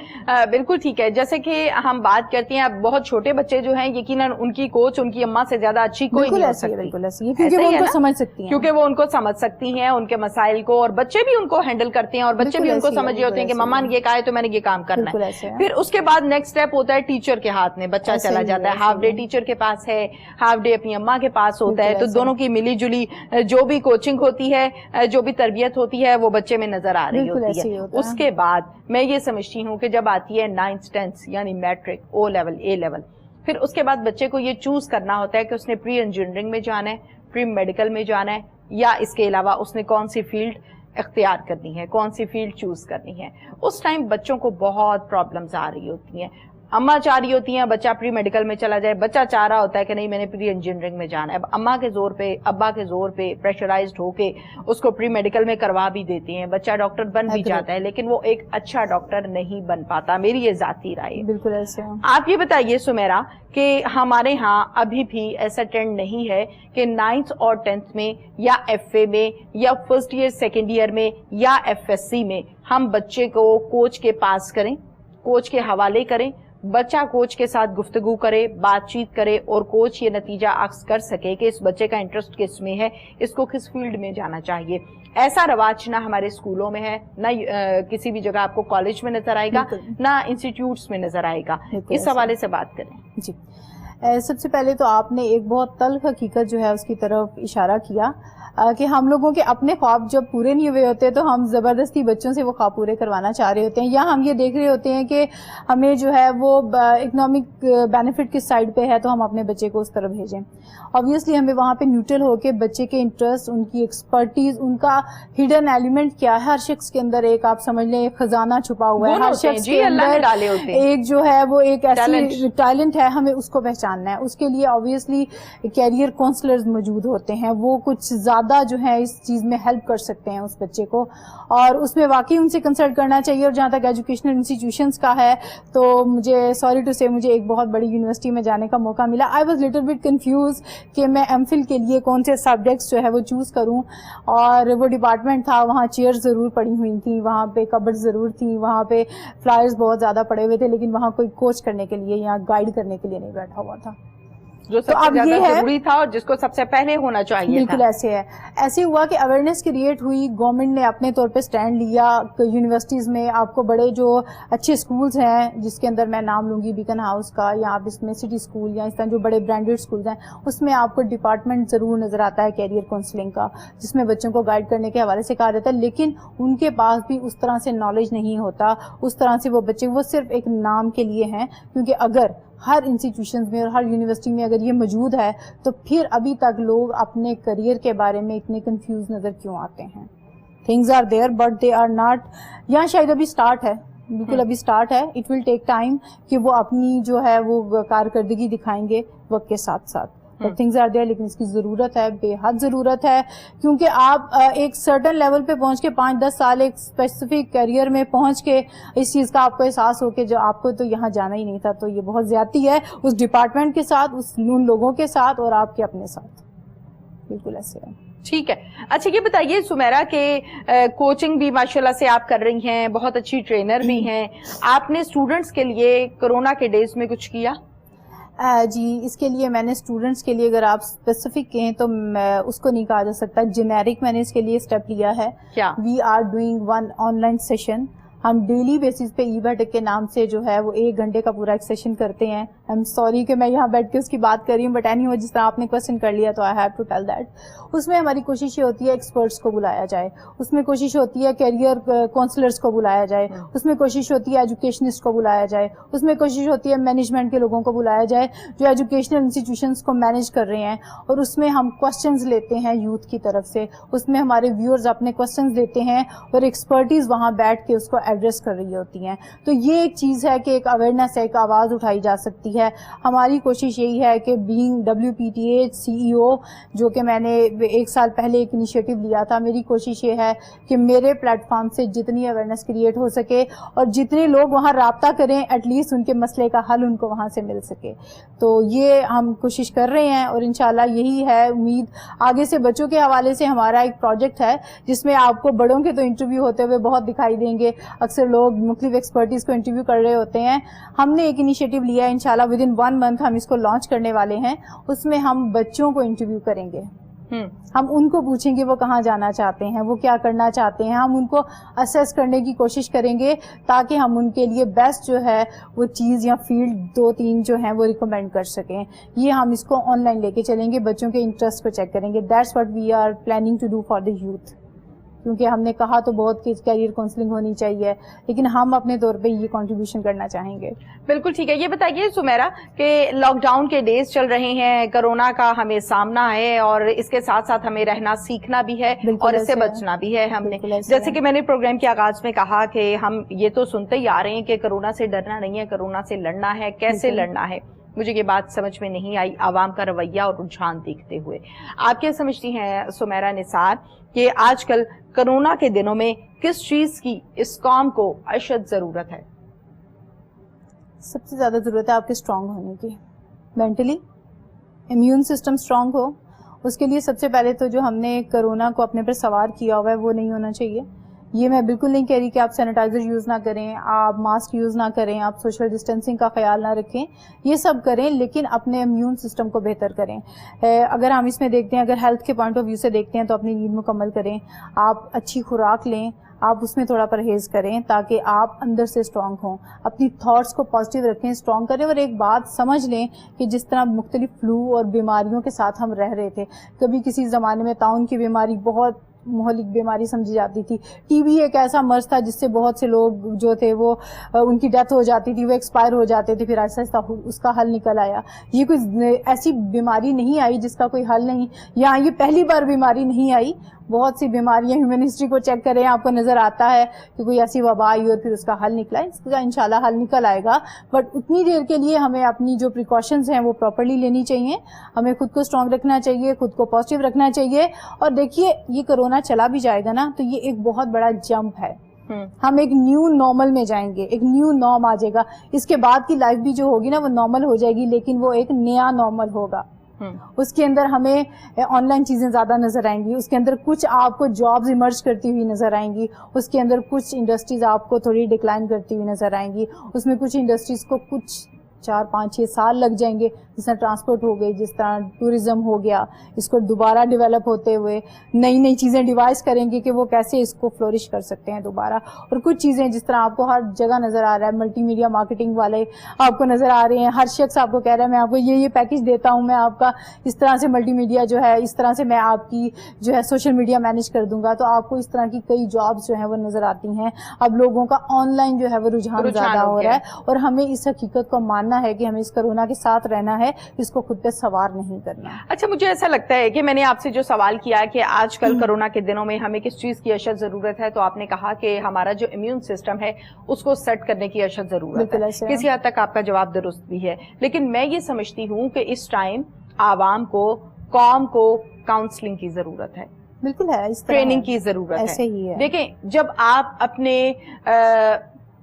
بالکل ٹھیک ہے. جیسے کہ ہم بات کرتے ہیں اب بہت چھوٹے بچے جو ہیں, یقیناً ان کی کوچ ان کی اماں سے زیادہ اچھی کوئی نہیں ہو سکتی. بالکل ایسی ہے, کیونکہ وہ ان کو سمجھ سکتی ہیں, کیونکہ وہ ان کو سمجھ سکتی ہیں ان کے مسائل کو, اور بچے بھی ان کو ہینڈل کرتے ہیں, اور بچے بھی ان کو سمجھ ہوتے ہیں کہ مما نے یہ کہا ہے تو میں نے یہ کام کرنا ہے. پھر اس کے بعد نیکسٹ اسٹیپ ہوتا ہے ٹیچر کے ہاتھ میں, بچہ چلا جاتا ہے, ہاف ڈے ٹیچر کے پاس ہے, ہاف ڈے اپنی اماں کے پاس ہوتا ہے, تو دونوں کی ملی جلی جو بھی کوچنگ ہوتی ہے, جو بھی تربیت ہوتی ہے, وہ بچے میں نظر آ رہی ہوتی ہے. اس کے بعد میں یہ سمجھتی ہوں کہ جب آتی ہے 9th 10th یعنی میٹرک, او لیول, اے لیول, پھر اس کے بعد بچے کو یہ چوز کرنا ہوتا ہے کہ اس نے پری انجینئرنگ میں جانا ہے, پری میڈیکل میں جانا ہے, یا اس کے علاوہ اس نے کون سی فیلڈ اختیار کرنی ہے, کون سی فیلڈ چوز کرنی ہے. اس ٹائم بچوں کو بہت پرابلمز آ رہی ہوتی ہیں. اماں چاہ رہی ہوتی ہیں بچہ پری میڈیکل میں چلا جائے, بچہ چاہ رہا ہوتا ہے کہ نہیں میں نے پری انجینئرنگ میں جانا ہے. اب اماں کے زور پہ, ابا کے زور پہ پریشرائزڈ ہو کے اس کو پری میڈیکل میں کروا بھی دیتے ہیں, بچہ ڈاکٹر بن بھی جاتا ہے, لیکن وہ ایک اچھا ڈاکٹر نہیں بن پاتا. میری یہ ذاتی رائے. بالکل ایسے. آپ یہ بتائیے سمیرا کہ ہمارے ہاں ابھی بھی ایسا ٹرینڈ نہیں ہے کہ 9th اور 10th میں یا FA میں یا فرسٹ ایئر سیکنڈ ایئر میں یا FSC میں ہم بچے کو کوچ کے پاس کریں, کوچ کے حوالے کریں, بچہ کوچ کے ساتھ گفتگو کرے, بات چیت کرے, اور کوچ یہ نتیجہ اخذ کر سکے کہ اس بچے کا انٹرسٹ کس میں ہے, اس کو کس فیلڈ میں جانا چاہیے. ایسا رواج نہ ہمارے اسکولوں میں ہے, نہ کسی بھی جگہ آپ کو کالج میں نظر آئے گا, نہ انسٹیٹیوٹس میں نظر آئے گا. اس حوالے سے بات کریں. جی, سب سے پہلے تو آپ نے ایک بہت تلخ حقیقت جو ہے اس کی طرف اشارہ کیا کہ ہم لوگوں کے اپنے خواب جب پورے نہیں ہوئے ہوتے تو ہم زبردستی بچوں سے وہ خواب پورے کروانا چاہ رہے ہوتے ہیں, یا ہم یہ دیکھ رہے ہوتے ہیں کہ ہمیں جو ہے وہ اکنامک بینیفٹ کس سائڈ پہ ہے تو ہم اپنے بچے کو اس طرف بھیجیں. آبویسلی ہمیں وہاں پہ نیوٹرل ہو کے بچے کے انٹرسٹ, ان کی ایکسپرٹیز, ان کا ہڈن ایلیمنٹ کیا ہے, ہر شخص کے اندر ایک آپ سمجھ لیں ایک خزانہ چھپا ہوا ہے, ہر شخص کے اندر ایک جو ہے وہ ایک ایسی ٹیلنٹ ہے, ہمیں اس کو پہچان پہچاننا ہے. اس کے لیے آبویسلی کیریئر کونسلرز موجود ہوتے ہیں, وہ کچھ زیادہ جو ہے اس چیز میں ہیلپ کر سکتے ہیں اس بچے کو, اور اس میں واقعی ان سے کنسلٹ کرنا چاہیے. اور جہاں تک ایجوکیشنل انسٹیٹیوشنز کا ہے تو مجھے سوری ٹو سے مجھے ایک بہت بڑی یونیورسٹی میں جانے کا موقع ملا. I was little bit confuse کہ میں ایم فل کے لیے کون سے سبجیکٹس جو ہے وہ چوز کروں, اور وہ ڈپارٹمنٹ تھا وہاں چیئر ضرور پڑی ہوئی تھیں, وہاں پہ کبڈ ضرور تھیں, وہاں پہ فلائرز بہت زیادہ پڑے ہوئے تھے, لیکن وہاں کوئی کوچ کرنے کے لیے یا گائیڈ کرنے کے لیے نہیں بیٹھا ہوا تھا, جو سب سے زیادہ ضروری تھا اور جس کو سب سے پہلے ہونا چاہیے. بالکل ایسے ہے. ایسے ہوا کہ اویئرنیس کریٹ ہوئی, گورنمنٹ نے اپنے طور پہ سٹینڈ لیا. یونیورسٹیز میں آپ کو بڑے جو اچھے اسکولز ہیں, جس کے اندر میں نام لوں گی بیکن ہاؤس کا, یا آپ اس میں سٹی اسکول یا اس طرح جو بڑے برانڈیڈ اسکولز ہیں, اس میں آپ کو ڈپارٹمنٹ ضرور نظر آتا ہے کیریئر کاؤنسلنگ کا, جس میں بچوں کو گائیڈ کرنے کے حوالے سے کہا جاتا ہے. لیکن ان کے پاس بھی اس طرح سے نالج نہیں ہوتا, اس طرح سے وہ بچے وہ صرف ایک نام کے لیے ہیں. کیونکہ اگر ہر انسٹیٹیوشنز میں اور ہر یونیورسٹی میں اگر یہ موجود ہے تو پھر ابھی تک لوگ اپنے کریئر کے بارے میں اتنے کنفیوز نظر کیوں آتے ہیں. Things are there but they are not. یہاں شاید ابھی اسٹارٹ ہے, بالکل ابھی اسٹارٹ ہے. اٹ ول ٹیک ٹائم کہ وہ اپنی جو ہے وہ کارکردگی دکھائیں گے وقت کے ساتھ ساتھ. تھنگز آر دیئر, لیکن اس کی ضرورت ہے, بے حد ضرورت ہے. کیونکہ آپ ایک سرٹن لیول پہ پہنچ کے 5-10 سال ایک اسپیسیفک کیریئر میں پہنچ کے اس چیز کا آپ کو احساس ہو کہ جو آپ کو تو یہاں جانا ہی نہیں تھا, تو یہ بہت زیادتی ہے اس ڈپارٹمنٹ کے ساتھ, ان لوگوں کے ساتھ اور آپ کے اپنے ساتھ. بالکل ایسے ہے. ٹھیک ہے. اچھا یہ بتائیے سمیرا کہ کوچنگ بھی ماشاءاللہ سے آپ کر رہی ہیں, بہت اچھی ٹرینر بھی ہیں, آپ نے اسٹوڈنٹس کے لیے کورونا کے ڈیز میں کچھ کیا؟ جی, اس کے لیے میں نے اسٹوڈنٹس کے لیے اگر آپ اسپیسیفک کہیں تو اس کو نہیں کہا جا سکتا, جنیرک میں نے اس کے لیے اسٹیپ لیا ہے. We are doing 1 online session. ہم ڈیلی بیسس پہ ای بیٹک کے نام سے جو ہے وہ 1 گھنٹے کا پورا ایک سیشن کرتے ہیں. آئی ایم سوری کہ میں یہاں بیٹھ کے اس کی بات کر رہی ہوں, بٹ اینی ہو جس طرح آپ نے کوشچن کر لیا تو I have to tell that. اس میں ہماری کوشش یہ ہوتی ہے ایکسپرٹس کو بلایا جائے, اس میں کوشش ہوتی ہے کیریئر کاؤنسلرس کو بلایا جائے, اس میں کوشش ہوتی ہے ایجوکیشنسٹ کو بلایا جائے, اس میں کوشش ہوتی ہے مینجمنٹ کے لوگوں کو بلایا جائے جو ایجوکیشنل انسٹیٹیوشنس کو مینیج کر رہے ہیں, اور اس میں ہم کوشچنز لیتے ہیں یوتھ کی طرف سے, اس میں ہمارے ویورز اپنے کوشچنز لیتے ہیں اور ایکسپرٹیز وہاں بیٹھ کے اس کو ایڈریس کر رہی ہوتی ہیں. تو یہ ایک چیز ہے کہ ایک اویئرنیس ہے, ایک آواز اٹھائی جا سکتی ہے. ہماری کوشش یہی ہے کہ بینگ WPTA CEO, جو کہ میں نے 1 سال پہلے ایک انیشیٹو لیا تھا, میری کوشش یہ ہے کہ میرے پلیٹ فارم سے جتنی اویئرنیس کریٹ ہو سکے اور جتنے لوگ وہاں رابطہ کریں ایٹ لیسٹ ان کے مسئلے کا حل ان کو وہاں سے مل سکے. تو یہ ہم کوشش کر رہے ہیں اور انشاءاللہ یہی ہے امید. آگے سے بچوں کے حوالے سے ہمارا ایک پروجیکٹ ہے جس میں آپ کو بڑوں کے تو انٹرویو ہوتے ہوئے بہت دکھائی دیں گے, اکثر لوگ مختلف ایکسپرٹیز کو انٹرویو کر رہے ہوتے ہیں. ہم نے ایک انیشیٹو لیا ہے, انشاءاللہ ود ان 1 منتھ ہم اس کو لانچ کرنے والے ہیں. اس میں ہم بچوں کو انٹرویو کریں گے, ہم ان کو پوچھیں گے وہ کہاں جانا چاہتے ہیں, وہ کیا کرنا چاہتے ہیں, ہم ان کو اسیس کرنے کی کوشش کریں گے تاکہ ہم ان کے لیے بیسٹ جو ہے وہ چیز یا فیلڈ 2-3 جو ہیں وہ ریکمینڈ کر سکیں. یہ ہم اس کو آن لائن لے کے چلیں گے, بچوں کے انٹرسٹ کو چیک کریں گے. That's what we are planning to do for the youth. کیونکہ ہم نے کہا تو بہت کہ کیریئر کاؤنسلنگ ہونی چاہیے, لیکن ہم اپنے طور پہ یہ کنٹریبیوشن کرنا چاہیں گے. بالکل ٹھیک ہے. یہ بتائیے سمیرا کہ لاک ڈاؤن کے ڈیز چل رہے ہیں, کرونا کا ہمیں سامنا ہے اور اس کے ساتھ ساتھ ہمیں رہنا سیکھنا بھی ہے اور اس سے بچنا بھی ہے. ہم نے جیسے کہ میں نے پروگرام کے آغاز میں کہا کہ ہم یہ تو سنتے ہی آ رہے ہیں کہ کرونا سے ڈرنا نہیں ہے, کرونا سے لڑنا ہے. کیسے لڑنا ہے مجھے یہ بات سمجھ میں نہیں آئی عوام کا رویہ اور رجحان دیکھتے ہوئے. آپ کیا سمجھتی ہیں سمیرا نثار کہ آج کل کرونا کے دنوں میں کس چیز کی اس قوم کو اشد ضرورت ہے؟ سب سے زیادہ ضرورت ہے آپ کے اسٹرانگ ہونے کی, مینٹلی امیون سسٹم اسٹرانگ ہو. اس کے لیے سب سے پہلے تو جو ہم نے کرونا کو اپنے پر سوار کیا ہوا ہے وہ نہیں ہونا چاہیے. یہ میں بالکل نہیں کہہ رہی کہ آپ سینیٹائزر یوز نہ کریں, آپ ماسک یوز نہ کریں, آپ سوشل ڈسٹینسنگ کا خیال نہ رکھیں, یہ سب کریں, لیکن اپنے امیون سسٹم کو بہتر کریں. اگر ہم اس میں دیکھتے ہیں, اگر ہیلتھ کے پوائنٹ آف ویو سے دیکھتے ہیں تو اپنی نیند مکمل کریں, آپ اچھی خوراک لیں, آپ اس میں تھوڑا پرہیز کریں تاکہ آپ اندر سے اسٹرانگ ہوں. اپنی تھاٹس کو پازیٹیو رکھیں, اسٹرانگ کریں. اور ایک بات سمجھ لیں کہ جس طرح مختلف فلو اور بیماریوں کے ساتھ ہم رہ رہے تھے, کبھی کسی زمانے میں طاعون کی بیماری بہت مہلک بیماری سمجھی جاتی تھی, ٹی بی ایک ایسا مرض تھا جس سے بہت سے لوگ جو تھے وہ ان کی ڈیتھ ہو جاتی تھی, وہ ایکسپائر ہو جاتے تھے, پھر آہستہ آہستہ اس کا حل نکل آیا. یہ کوئی ایسی بیماری نہیں آئی جس کا کوئی حل نہیں, یا یہ پہلی بار بیماری نہیں آئی, بہت سی بیماریاں ہیومن ہسٹری کو چیک کریں آپ کو نظر آتا ہے کہ کوئی ایسی وبا آئی اور پھر اس کا حل نکلا. اس کا انشاءاللہ حل نکل آئے گا, بٹ اتنی دیر کے لیے ہمیں اپنی جو پریکاشنز ہیں وہ پراپرلی لینی چاہیے. ہمیں خود کو اسٹرانگ رکھنا چاہیے, خود کو پازیٹیو رکھنا چاہیے. اور دیکھیے یہ کرونا چلا بھی جائے گا نا تو یہ ایک بہت بڑا جمپ ہے. ہم ایک نیو نارمل میں جائیں گے, ایک نیو نارم آ جائے گا. اس کے بعد کی لائف بھی جو ہوگی نا وہ نارمل ہو جائے گی, لیکن وہ ایک نیا نارمل ہوگا. اس کے اندر ہمیں آن لائن چیزیں زیادہ نظر آئیں گی, اس کے اندر کچھ آپ کو جابز ایمرج کرتی ہوئی نظر آئیں گی, اس کے اندر کچھ انڈسٹریز آپ کو تھوڑی ڈکلائن کرتی ہوئی نظر آئیں گی, اس میں کچھ انڈسٹریز کو کچھ 4, 5, 6 سال لگ جائیں گے, جس طرح ٹرانسپورٹ ہو گئی, جس طرح ٹورزم ہو گیا, اس کو دوبارہ ڈیولپ ہوتے ہوئے نئی نئی چیزیں ڈیوائز کریں گے کہ وہ کیسے اس کو فلورش کر سکتے ہیں دوبارہ. اور کچھ چیزیں جس طرح آپ کو ہر جگہ نظر آ رہا ہے, ملٹی میڈیا مارکیٹنگ والے آپ کو نظر آ رہے ہیں, ہر شخص آپ کو کہہ رہا ہے میں آپ کو یہ پیکج دیتا ہوں, میں آپ کا اس طرح سے ملٹی میڈیا جو ہے, اس طرح سے میں آپ کی جو ہے سوشل میڈیا مینیج کر دوں گا. تو آپ کو اس طرح کی کئی جابس جو ہیں وہ نظر آتی ہیں. اب لوگوں کا آن لائن جو ہے وہ رجحان زیادہ ہو رہا ہے, اور ہمیں اس حقیقت کو ماننا ہے کہ ہمیں اس کورونا کے ساتھ رہنا ہے, اس کو خود پہ سوار نہیں کرنا. اچھا, مجھے ایسا لگتا ہے کہ میں نے آپ سے جو سوال کیا کہ آج کل کرونا کے دنوں میں ہمیں کس چیز کی اشد ضرورت ہے, تو آپ نے کہا کہ ہمارا جو امیون سسٹم ہے اس کو سیٹ کرنے کی اشد ضرورت ہے. کسی حد تک آپ کا جواب درست بھی ہے, لیکن میں یہ سمجھتی ہوں کہ اس ٹائم عوام کو, قوم کو کاؤنسلنگ کی ضرورت ہے, بالکل ہے, ٹریننگ کی ضرورت ہے. ایسے ہی ہے. دیکھیں, جب آپ اپنے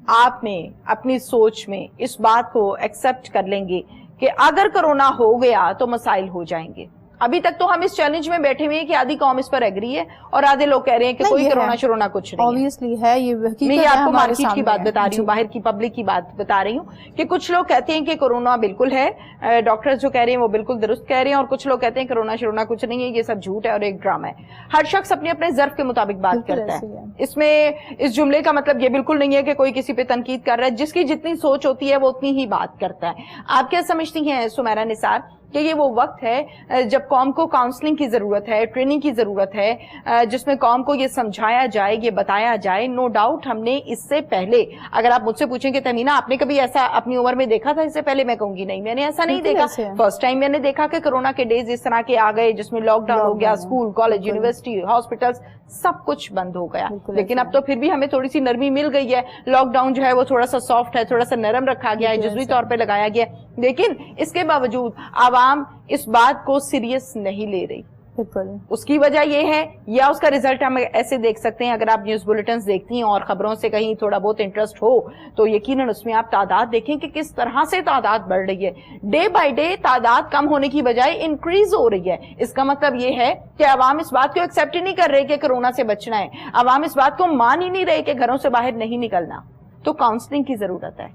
آپ میں, اپنی سوچ میں اس بات کو ایکسپٹ کر لیں گے کہ اگر کرونا ہو گیا تو مسائل ہو جائیں گے. ابھی تک تو ہم اس چیلنج میں بیٹھے ہوئے ہیں کہ آدھی قوم اس پر ایگری ہے اور آدھے لوگ کہہ رہے ہیں کہ کوئی کرونا شرونا کچھ نہیں. obviously ہے, یہ آپ کو مارکیٹ کی بات بتا رہی ہوں, باہر کی پبلک کی بات بتا رہی ہوں کہ کچھ لوگ کہتے ہیں کہ کرونا بالکل ہے, ڈاکٹرز جو کہہ رہے ہیں وہ بالکل درست کہہ رہے ہیں, اور کچھ لوگ کہتے ہیں کرونا شرونا کچھ نہیں ہے, یہ سب جھوٹ ہے اور ایک ڈرامہ ہے. ہر شخص اپنے اپنے ظرف کے مطابق بات کرتا ہے. اس میں اس جملے کا مطلب یہ بالکل نہیں ہے کہ کوئی کسی پہ تنقید کر رہا ہے. جس کی جتنی سوچ ہوتی ہے وہ اتنی ہی بات کرتا ہے. آپ کیا سمجھتی ہیں سمیرہ نثار کہ یہ وہ وقت ہے جب قوم کو کاؤنسلنگ کی ضرورت ہے, ٹریننگ کی ضرورت ہے, جس میں قوم کو یہ سمجھایا جائے, یہ بتایا جائے. نو ڈاؤٹ ہم نے اس سے پہلے, اگر آپ مجھ سے پوچھیں کہ تہمینہ آپ نے کبھی ایسا اپنی عمر میں دیکھا تھا اس سے پہلے, میں کہوں گی نہیں, میں نے ایسا نہیں دیکھا. فرسٹ ٹائم میں نے دیکھا کہ کرونا کے ڈیز اس طرح کے آ گئے جس میں لاک ڈاؤن ہو گیا, اسکول, کالج, یونیورسٹی, ہاسپٹلز سب کچھ بند ہو گیا. لیکن اب تو پھر بھی ہمیں تھوڑی سی نرمی مل گئی ہے. لاک ڈاؤن جو ہے وہ تھوڑا سا سافٹ ہے, تھوڑا سا نرم رکھا گیا ہے, جزوی طور پہ لگایا گیا ہے, لیکن اس کے باوجود عوام اس بات کو سیریس نہیں لے رہی. اس کی وجہ یہ ہے, یا اس کا ریزلٹ ہم ایسے دیکھ سکتے ہیں, اگر آپ نیوز بلیٹنز دیکھتی ہیں اور خبروں سے کہیں تھوڑا بہت انٹرسٹ ہو تو یقیناً اس میں آپ تعداد دیکھیں کہ کس طرح سے تعداد بڑھ رہی ہے. ڈے بائی ڈے تعداد کم ہونے کی بجائے انکریز ہو رہی ہے. اس کا مطلب یہ ہے کہ عوام اس بات کو ایکسیپٹ ہی نہیں کر رہے کہ کرونا سے بچنا ہے, عوام اس بات کو مان ہی نہیں رہے کہ گھروں سے باہر نہیں نکلنا. تو کاؤنسلنگ کی ضرورت ہے.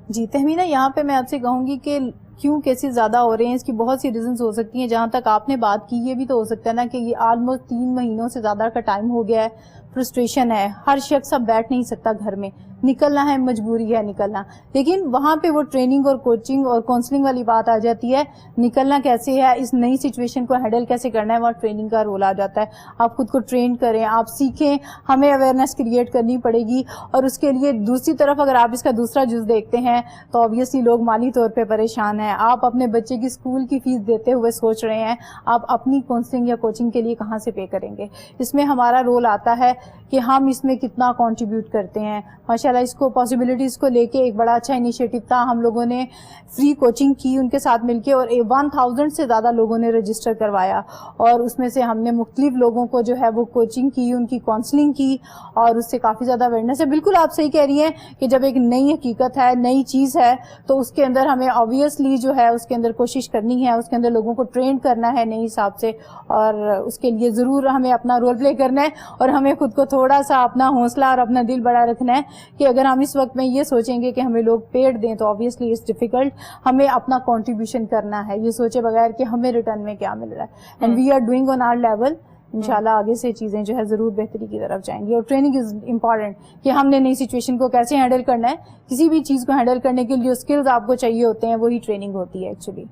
جی تہمینہ, یہاں پہ میں آپ سے کہوں گی کہ کیوں کیسز زیادہ ہو رہے ہیں, اس کی بہت سی ریزنز ہو سکتی ہیں. جہاں تک آپ نے بات کی, یہ بھی تو ہو سکتا ہے نا کہ یہ آلموسٹ 3 مہینوں سے زیادہ کا ٹائم ہو گیا ہے, فرسٹریشن ہے, ہر شخص اب بیٹھ نہیں سکتا گھر میں, نکلنا ہے, مجبوری ہے نکلنا. لیکن وہاں پہ وہ ٹریننگ اور کوچنگ اور کاؤنسلنگ والی بات آ جاتی ہے. نکلنا کیسے ہے, اس نئی سچویشن کو ہینڈل کیسے کرنا ہے, وہاں ٹریننگ کا رول آ جاتا ہے. آپ خود کو ٹرین کریں, آپ سیکھیں, ہمیں اویئرنیس کریٹ کرنی پڑے گی. اور اس کے لیے دوسری طرف اگر آپ اس کا دوسرا جز دیکھتے ہیں تو obviously لوگ مالی طور پہ پریشان ہیں. آپ اپنے بچے کی اسکول کی فیس دیتے ہوئے سوچ رہے ہیں, آپ اپنی کاؤنسلنگ یا کوچنگ کے لیے کہاں سے پے کریں گے. اس میں ہمارا رول آتا ہے کہ ہم اس میں کتنا کنٹریبیوٹ کرتے ہیں. ماشاءاللہ اس کو پاسبلٹیز کو لے کے ایک بڑا اچھا انیشیٹو تھا. ہم لوگوں نے فری کوچنگ کی ان کے ساتھ مل کے, اور 1000 سے زیادہ لوگوں نے رجسٹر کروایا, اور اس میں سے ہم نے مختلف لوگوں کو جو ہے وہ کوچنگ کی, ان کی کاؤنسلنگ کی, اور اس سے کافی زیادہ اویئرنیس ہے. بالکل آپ صحیح کہہ رہی ہیں کہ جب ایک نئی حقیقت ہے, نئی چیز ہے, تو اس کے اندر ہمیں obviously جو ہے اس کے اندر کوشش کرنی ہے, اس کے اندر لوگوں کو ٹرین کرنا ہے نئے حساب سے, اور اس کے لیے ضرور ہمیں اپنا رول پلے کرنا ہے. اور ہمیں خود کو تھوڑا سا اپنا حوصلہ اور اپنا دل بڑا رکھنا ہے کہ اگر ہم اس وقت میں یہ سوچیں گے کہ ہمیں لوگ پیڈ دیں تو obviously it's difficult. ہمیں اپنا کنٹریبیوشن کرنا ہے, یہ سوچے بغیر کہ ہمیں ریٹرن میں کیا مل رہا ہے. And we are doing on our level. انشاءاللہ آگے سے چیزیں جو ہے ضرور بہتری کی طرف جائیں گی. اور ٹریننگ از امپورٹنٹ کہ ہم نے نئی سچویشن کو کیسے ہینڈل کرنا ہے. کسی بھی چیز کو ہینڈل کرنے کے لیے اسکلز آپ کو چاہیے ہوتے ہیں, وہی ٹریننگ ہوتی ہے ایکچولی.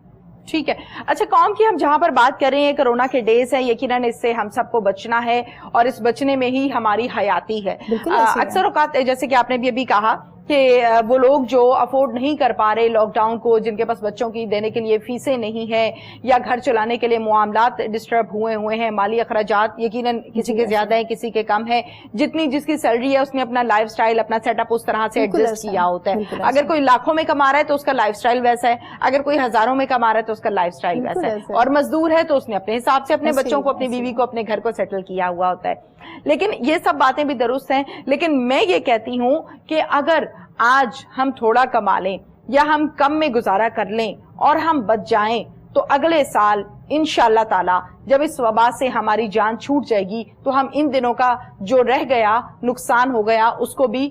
ٹھیک ہے. اچھا, قوم کی ہم جہاں پر بات کر رہے ہیں, کرونا کے ڈیز ہیں, یقیناً اس سے ہم سب کو بچنا ہے, اور اس بچنے میں ہی ہماری حیاتی ہے. اکثر اوقات جیسے کہ آپ نے بھی ابھی کہا کہ وہ لوگ جو افورڈ نہیں کر پا رہے لاک ڈاؤن کو, جن کے پاس بچوں کی دینے کے لیے فیسیں نہیں ہیں یا گھر چلانے کے لیے معاملات ڈسٹرب ہوئے ہیں, مالی اخراجات یقیناً کسی کے زیادہ ہیں کسی کے کم ہے, جتنی جس کی سیلری ہے اس نے اپنا لائف سٹائل اپنا سیٹ اپ اس طرح سے ایڈجسٹ کیا ہوتا ہے. اگر کوئی لاکھوں میں کما رہا ہے تو اس کا لائف سٹائل ویسا ہے, اگر کوئی ہزاروں میں کما رہا ہے تو اس کا لائف سٹائل ویسا ہے, اور مزدور ہے تو اس نے اپنے حساب سے اپنے بچوں کو اپنی بیوی کو اپنے گھر کو سیٹل کیا ہوا ہوتا ہے. لیکن یہ سب باتیں بھی درست ہیں, لیکن میں یہ کہتی ہوں کہ اگر آج ہم تھوڑا کما لیں یا ہم کم میں گزارا کر لیں اور ہم بچ جائیں تو اگلے سال انشاءاللہ تعالی جب اس وبا سے ہماری جان چھوٹ جائے گی تو ہم ان دنوں کا جو رہ گیا نقصان ہو گیا اس کو بھی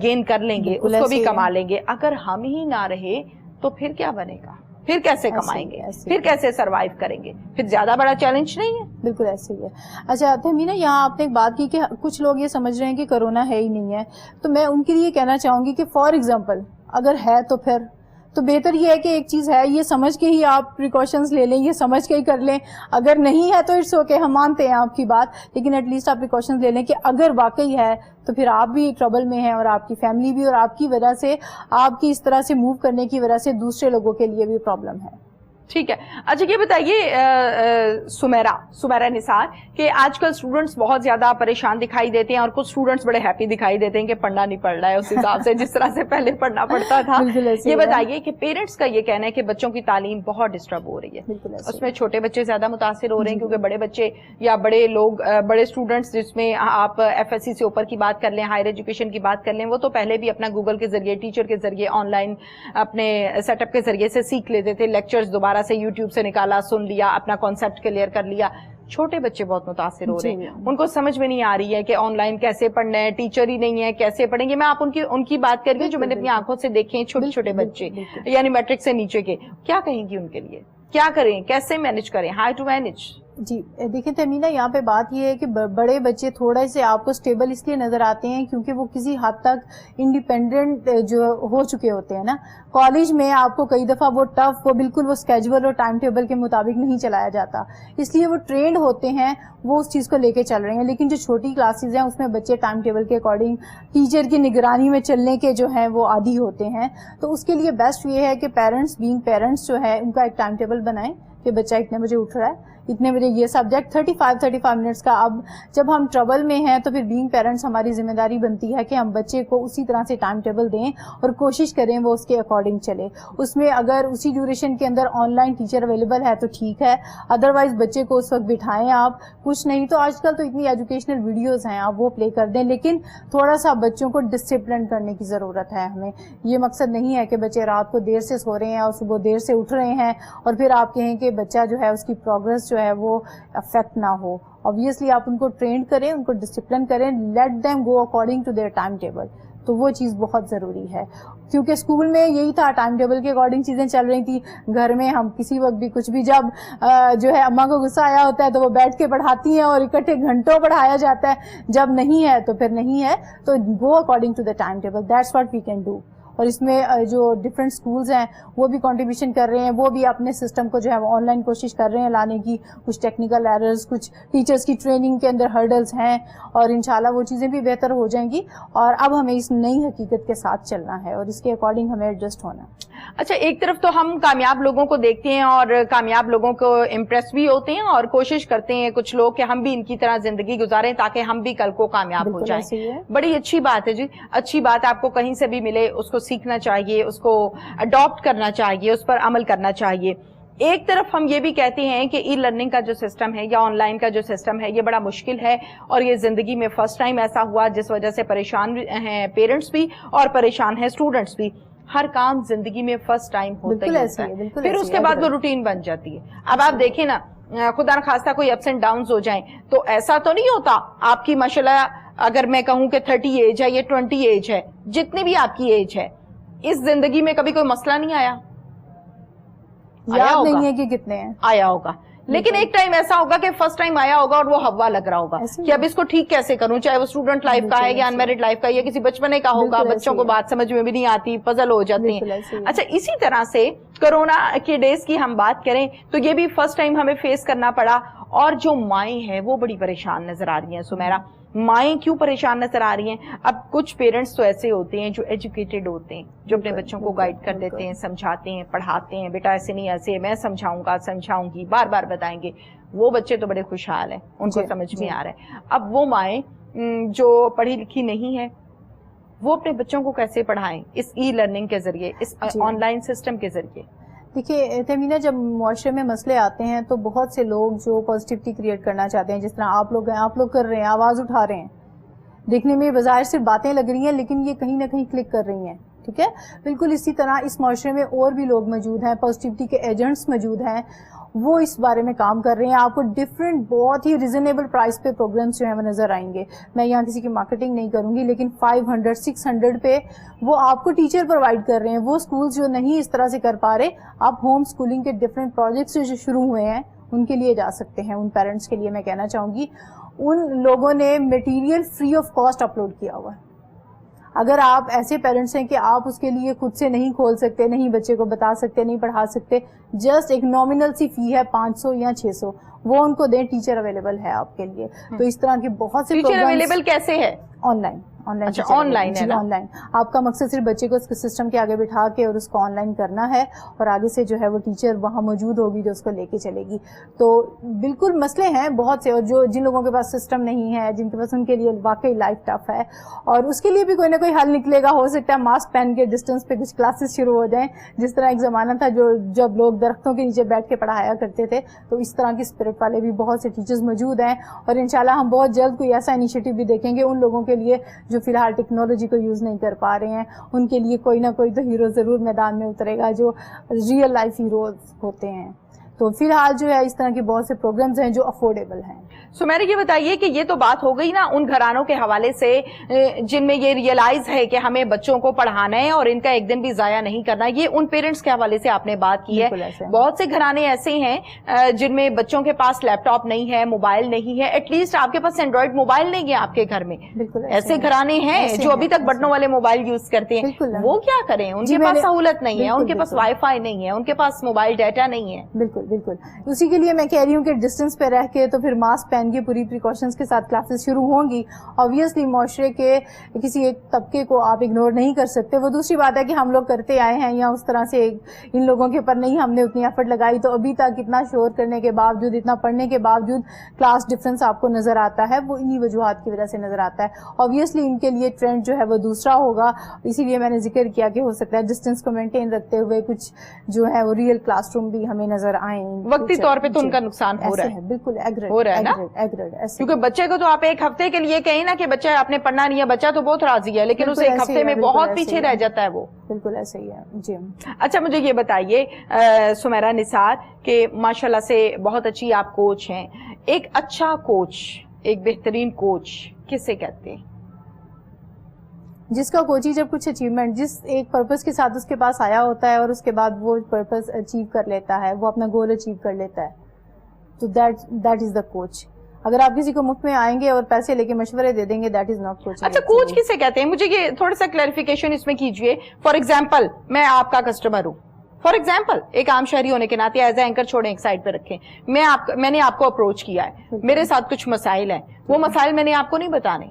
گین کر لیں گے, اس کو بھی کما لیں گے. اگر ہم ہی نہ رہے تو پھر کیا بنے گا, پھر کیسے کمائیں گے, پھر کیسے سروائیو کریں گے, پھر زیادہ بڑا چیلنج نہیں ہے. بالکل ایسے ہی ہے. اچھا تہمینہ, یہاں آپ نے ایک بات کی کہ کچھ لوگ یہ سمجھ رہے ہیں کہ کرونا ہے ہی نہیں ہے, تو میں ان کے لیے کہنا چاہوں گی کہ فار ایگزامپل اگر ہے تو پھر تو بہتر یہ ہے کہ ایک چیز ہے یہ سمجھ کے ہی آپ پریکاشنز لے لیں, یہ سمجھ کے ہی کر لیں. اگر نہیں ہے تو اٹس اوکے, ہم مانتے ہیں آپ کی بات, لیکن ایٹ لیسٹ آپ پریکاشنز لے لیں کہ اگر واقعی ہے تو پھر آپ بھی ٹربل میں ہیں اور آپ کی فیملی بھی, اور آپ کی وجہ سے آپ کی اس طرح سے موو کرنے کی وجہ سے دوسرے لوگوں کے لیے بھی پرابلم ہے. ٹھیک ہے. اچھا یہ بتائیے سمیرہ نثار کہ آج کل اسٹوڈنٹس بہت زیادہ پریشان دکھائی دیتے ہیں اور کچھ اسٹوڈنٹس بڑے ہیپی دکھائی دیتے ہیں کہ پڑھنا نہیں پڑ رہا ہے اس حساب سے جس طرح سے پہلے پڑھنا پڑتا تھا. یہ بتائیے کہ پیرنٹس کا یہ کہنا ہے کہ بچوں کی تعلیم بہت ڈسٹرب ہو رہی ہے, اس میں چھوٹے بچے زیادہ متاثر ہو رہے ہیں کیونکہ بڑے بچے یا بڑے لوگ بڑے اسٹوڈنٹس جس میں آپ ایف ایس سی سے اوپر کی بات کر لیں, ہائر ایجوکیشن کی بات کر لیں, وہ تو پہلے بھی اپنا گوگل کے ذریعے ٹیچر کے ذریعے آن لائن اپنے سیٹ اپ کے ذریعے سے سیکھ لیتے تھے, لیکچرز دوبارہ سے یوٹیوب سے سن لیا, اپنا کانسیپٹ کلیئر کر لیا. چھوٹے بچے بہت متاثر ہو رہے ہیں, ان کو سمجھ میں نہیں آ رہی ہے کہ آن لائن کیسے پڑھنا ہے, ٹیچر ہی نہیں ہے کیسے پڑھیں گے. میں آپ ان کی بات کر رہی ہوں جو میں نے اپنی آنکھوں سے دیکھے ہیں, چھوٹے چھوٹے بچے یعنی میٹرک سے نیچے کے. کیا کہیں گی ان کے لیے, کیا کریں, کیسے مینج کریں, ہاؤ ٹو مینج؟ جی دیکھیں تہمینہ, یہاں پہ بات یہ ہے کہ بڑے بچے تھوڑے سے آپ کو سٹیبل اس لیے نظر آتے ہیں کیونکہ وہ کسی حد تک انڈیپینڈنٹ جو ہو چکے ہوتے ہیں نا. کالج میں آپ کو کئی دفعہ وہ ٹف, وہ بالکل وہ اسکیجول اور ٹائم ٹیبل کے مطابق نہیں چلایا جاتا, اس لیے وہ ٹرینڈ ہوتے ہیں, وہ اس چیز کو لے کے چل رہے ہیں. لیکن جو چھوٹی کلاسز ہیں اس میں بچے ٹائم ٹیبل کے اکارڈنگ ٹیچر کی نگرانی میں چلنے کے جو ہیں وہ عادی ہوتے ہیں. تو اس کے لیے بیسٹ یہ ہے کہ پیرنٹس جو ہے ان کا ایک ٹائم ٹیبل بنائیں کہ بچہ اتنے بجے اٹھ رہا ہے, اتنے بجے یہ سبجیکٹ 35 منٹس کا. اب جب ہم ٹربل میں ہیں تو پھر بینگ پیرنٹس ہماری ذمہ داری بنتی ہے کہ ہم بچے کو اسی طرح سے ٹائم ٹیبل دیں اور کوشش کریں وہ اس کے اکارڈنگ چلے. اس میں اگر اسی ڈیوریشن کے اندر آن لائن ٹیچر اویلیبل ہے تو ٹھیک ہے, ادروائز بچے کو اس وقت بٹھائیں آپ, کچھ نہیں تو آج کل تو اتنی ایجوکیشنل ویڈیوز ہیں آپ وہ پلے کر دیں. لیکن تھوڑا سا بچوں کو ڈسپلن کرنے کی ضرورت ہے ہمیں. یہ مقصد نہیں ہے کہ بچے رات کو دیر سے سو رہے ہیں اور صبح دیر سے اٹھ رہے ہیں اور پھر آپ کہیں کہ بچہ جو ہے اس کی پروگرس جو ہے وہ افیکٹ نہ ہو. obviously آپ ان کو ٹرینڈ کریں, ان کو ڈسپلن کریں, late them go according to their time table. تو وہ چیز بہت ضروری ہے کیونکہ اسکول میں یہی تھا, ٹائم ٹیبل کے اکارڈنگ چیزیں چل رہی تھی. گھر میں ہم کسی وقت بھی کچھ بھی, جب جو ہے اماں کو غصہ آیا ہوتا ہے تو وہ بیٹھ کے پڑھاتی ہیں اور اکٹھے گھنٹوں پڑھایا جاتا ہے, جب نہیں ہے تو پھر نہیں ہے. تو go according to the time table, that's what we can do. اور اس میں جو ڈفرینٹ اسکولز ہیں وہ بھی کنٹریبیوشن کر رہے ہیں, وہ بھی اپنے سسٹم کو جو ہے آن لائن کوشش کر رہے ہیں لانے کی. کچھ ٹیکنیکل ایررز, کچھ ٹیچرز کی ٹریننگ کے اندر ہرڈلز ہیں اور انشاءاللہ وہ چیزیں بھی بہتر ہو جائیں گی. اور اب ہمیں اس نئی حقیقت کے ساتھ چلنا ہے اور اس کے اکارڈنگ ہمیں ایڈجسٹ ہونا ہے. اچھا, ایک طرف تو ہم کامیاب لوگوں کو دیکھتے ہیں اور کامیاب لوگوں کو امپریس بھی ہوتے ہیں اور کوشش کرتے ہیں کچھ لوگ کہ ہم بھی ان کی طرح زندگی گزاریں تاکہ ہم بھی کل کو کامیاب ہو جائیں. بڑی اچھی بات ہے جی, اچھی بات آپ کو کہیں سے بھی ملے اس کو سیکھنا چاہیے, اس کو اڈاپٹ کرنا چاہیے, اس پر عمل کرنا چاہیے. ایک طرف ہم یہ بھی کہتے ہیں کہ ای لرننگ کا جو سسٹم ہے یا آن لائن کا جو سسٹم ہے یہ بڑا مشکل ہے اور یہ زندگی میں فرسٹ ٹائم ایسا ہوا جس وجہ سے پریشان ہیں پیرنٹس بھی اور پریشان ہیں اسٹوڈنٹس بھی. ہر کام زندگی میں فرسٹ ٹائم ہوتا ہی ہوتا ہے, پھر اس کے بعد وہ روٹین بن جاتی ہے. اب آپ دیکھیں نا, خدا نخواستہ کوئی اپس اینڈ ڈاؤنز ہو جائیں تو ایسا تو نہیں ہوتا آپ کی ماشاءاللہ اگر میں کہوں کہ 30 ایج ہے, یہ 20 ایج ہے, جتنی بھی آپ کی ایج ہے, اس زندگی میں کبھی کوئی مسئلہ نہیں آیا؟ یاد نہیں ہے کہ کتنے ہیں, آیا ہوگا. لیکن ایک ٹائم ایسا ہوگا کہ فرسٹ ٹائم آیا ہوگا اور وہ ہوا لگ رہا ہوگا کہ اب اس کو ٹھیک کیسے کروں, چاہے وہ اسٹوڈنٹ لائف کا ہے یا انمیرڈ لائف کا یا کسی بچپنے کا ہوگا. بچوں کو بات سمجھ میں بھی نہیں آتی, پزل ہو جاتے ہیں. اچھا, اسی طرح سے کرونا کے ڈیز کی ہم بات کریں تو یہ بھی فرسٹ ٹائم ہمیں فیس کرنا پڑا اور جو مائیں ہیں وہ بڑی پریشان نظر آ رہی ہیں. سمیرہ, مائیں کیوں پریشان نظر آ رہی ہیں؟ اب کچھ پیرنٹس تو ایسے ہوتے ہیں جو ایجوکیٹڈ ہوتے ہیں, جو اپنے بچوں کو گائیڈ کر دیتے ہیں, سمجھاتے ہیں, پڑھاتے ہیں, بیٹا ایسے نہیں ایسے, میں سمجھاؤں گا, سمجھاؤں گی, بار بار بتائیں گے. وہ بچے تو بڑے خوشحال ہیں, ان کو سمجھ میں آ رہا ہے. اب وہ مائیں جو پڑھی لکھی نہیں ہے, وہ اپنے بچوں کو کیسے پڑھائیں اس ای لرننگ کے ذریعے, اس آن لائن سسٹم کے ذریعے؟ دیکھیے تہمینہ, جب معاشرے میں مسئلے آتے ہیں تو بہت سے لوگ جو پازیٹیوٹی کریٹ کرنا چاہتے ہیں, جس طرح آپ لوگ ہیں, آپ لوگ کر رہے ہیں, آواز اٹھا رہے ہیں, دیکھنے میں بظاہر صرف باتیں لگ رہی ہیں لیکن یہ کہیں نہ کہیں کلک کر رہی ہیں, ٹھیک ہے. بالکل اسی طرح اس معاشرے میں اور بھی لوگ موجود ہیں, پازیٹیوٹی کے ایجنٹس موجود ہیں, وہ اس بارے میں کام کر رہے ہیں. آپ کو ڈفرینٹ بہت ہی ریزنیبل پرائس پہ پروگرامس جو ہیں وہ نظر آئیں گے. میں یہاں کسی کی مارکیٹنگ نہیں کروں گی, لیکن 500 600 پہ وہ آپ کو ٹیچر پرووائڈ کر رہے ہیں. وہ اسکولز جو نہیں اس طرح سے کر پا رہے, آپ ہوم اسکولنگ کے ڈفرینٹ پروجیکٹس جو شروع ہوئے ہیں ان کے لیے جا سکتے ہیں. ان پیرنٹس کے لیے میں کہنا چاہوں گی, ان لوگوں نے material free of cost upload کیا ہوا ہے. اگر آپ ایسے پیرنٹس ہیں کہ آپ اس کے لیے خود سے نہیں کھول سکتے, نہیں بچے کو بتا سکتے, نہیں پڑھا سکتے, جسٹ ایک نامنل سی فی ہے 500 یا 600, وہ ان کو دیں. ٹیچر اویلیبل ہے آپ کے لیے. تو اس طرح کے بہت سے ٹیچر اویلیبل کیسے ہے؟ On line on line. آپ کا مقصد صرف بچے کو سسٹم کے آگے بٹھا کے اور اس کو آن لائن کرنا ہے, اور آگے سے جو ہے وہ ٹیچر وہاں موجود ہوگی جو اس کو لے کے چلے گی. تو بالکل مسئلے ہیں بہت سے, اور جو جن لوگوں کے پاس سسٹم نہیں ہے, جن کے پاس, ان کے لیے واقعی لائف ٹف ہے, اور اس کے لیے بھی کوئی نہ کوئی حل نکلے گا. ہو سکتا ہے ماسک پہن کے ڈسٹینس پہ کچھ کلاسز شروع ہو جائیں, جس طرح ایک زمانہ تھا جب لوگ درختوں کے نیچے بیٹھ کے پڑھایا کرتے تھے. تو اس طرح کے اسپرٹ والے بھی بہت سے ٹیچرز موجود ہیں, اور انشاءاللہ ہم بہت جلد کوئی ایسا انیشیٹو بھی دیکھیں گے ان لوگوں کے لیے جو فی الحال ٹیکنالوجی کو یوز نہیں کر پا رہے ہیں. ان کے لیے کوئی نہ کوئی تو ہیرو ضرور میدان میں اترے گا, جو ریئل لائف ہیروز ہوتے ہیں. تو فی الحال جو ہے اس طرح کے بہت سے پروگرامز ہیں جو افورڈیبل ہیں. سمیرا یہ بتائیے کہ یہ تو بات ہو گئی نا ان گھرانوں کے حوالے سے جن میں یہ ریئلائز ہے کہ ہمیں بچوں کو پڑھانا ہے اور ان کا ایک دن بھی ضائع نہیں کرنا. یہ ان پیرنٹس کے حوالے سے آپ نے بات کی ہے. بہت سے گھرانے ایسے ہیں جن میں بچوں کے پاس لیپ ٹاپ نہیں ہے, موبائل نہیں ہے, ایٹ لیسٹ آپ کے پاس اینڈرائڈ موبائل نہیں ہے آپ کے گھر میں. ایسے گھرانے ہیں جو ابھی تک بٹنوں والے موبائل یوز کرتے ہیں. وہ کیا کریں؟ ان کے پاس سہولت نہیں ہے, ان کے پاس وائی فائی نہیں ہے, ان کے پاس موبائل ڈیٹا نہیں ہے. بالکل بالکل. اسی کے لیے میں کہہ رہی ہوں کہ ڈسٹینس پہ رہ کے تو پھر ماسک پہن کے پوری پریکاشنز کے ساتھ کلاسز شروع ہوں گی. آبویسلی معاشرے کے کسی ایک طبقے کو آپ اگنور نہیں کر سکتے. وہ دوسری بات ہے کہ ہم لوگ کرتے آئے ہیں, یا اس طرح سے ان لوگوں کے اوپر نہیں ہم نے اتنی ایفرٹ لگائی, تو ابھی تک اتنا شور کرنے کے باوجود, اتنا پڑھنے کے باوجود کلاس ڈفرینس آپ کو نظر آتا ہے. وہ انہی وجوہات کی وجہ سے نظر آتا ہے. آبویسلی ان کے لیے ٹرینڈ جو ہے وہ دوسرا ہوگا, اسی لیے میں نے ذکر کیا کہ ہو سکتا ہے ڈسٹینس کو مینٹین رکھتے ہوئے کچھ جو ہے وہ ریئل کلاس روم بھی ہمیں نظر آئیں. وقتی طور پہ تو ان کا نقصان ہو رہا ہے. بالکل ہو رہا ہے نا, کیونکہ بچے کو تو آپ ایک ہفتے کے لیے کہیں نا کہ بچہ آپ نے پڑھنا نہیں ہے, بچہ تو بہت راضی ہے, لیکن اسے ایک ہفتے میں بہت پیچھے رہ جاتا ہے. وہ بالکل ایسے ہی ہے. جی اچھا, مجھے یہ بتائیے سمیرا نثار کہ ماشاءاللہ سے بہت اچھی آپ کوچ ہیں. ایک اچھا کوچ, ایک بہترین کوچ کسے کہتے ہیں؟ جس کا کوچی جب کچھ اچیومنٹ, جس ایک پرپس کے ساتھ اس کے پاس آیا ہوتا ہے اور اس کے بعد وہ پرپس اچیو کر لیتا ہے, وہ اپنا گول اچیو کر لیتا ہے, تو دیٹ از دا کوچ. اگر آپ کسی کو مفت میں آئیں گے اور پیسے لے کے مشورے دے دیں گے, دیٹ از ناٹ کوچ. اچھا, کوچ کسے کہتے ہیں؟ مجھے یہ تھوڑا سا کلیریفیکیشن اس میں کیجئے. فار ایگزامپل, میں آپ کا کسٹمر ہوں, فار ایگزامپل ایک عام شہری ہونے کے ناطے ایز اے اینکر چھوڑیں ایک سائڈ پہ رکھیں, میں نے آپ کو اپروچ کیا ہے, میرے ساتھ کچھ مسائل ہیں, وہ مسائل میں نے آپ کو نہیں بتانے,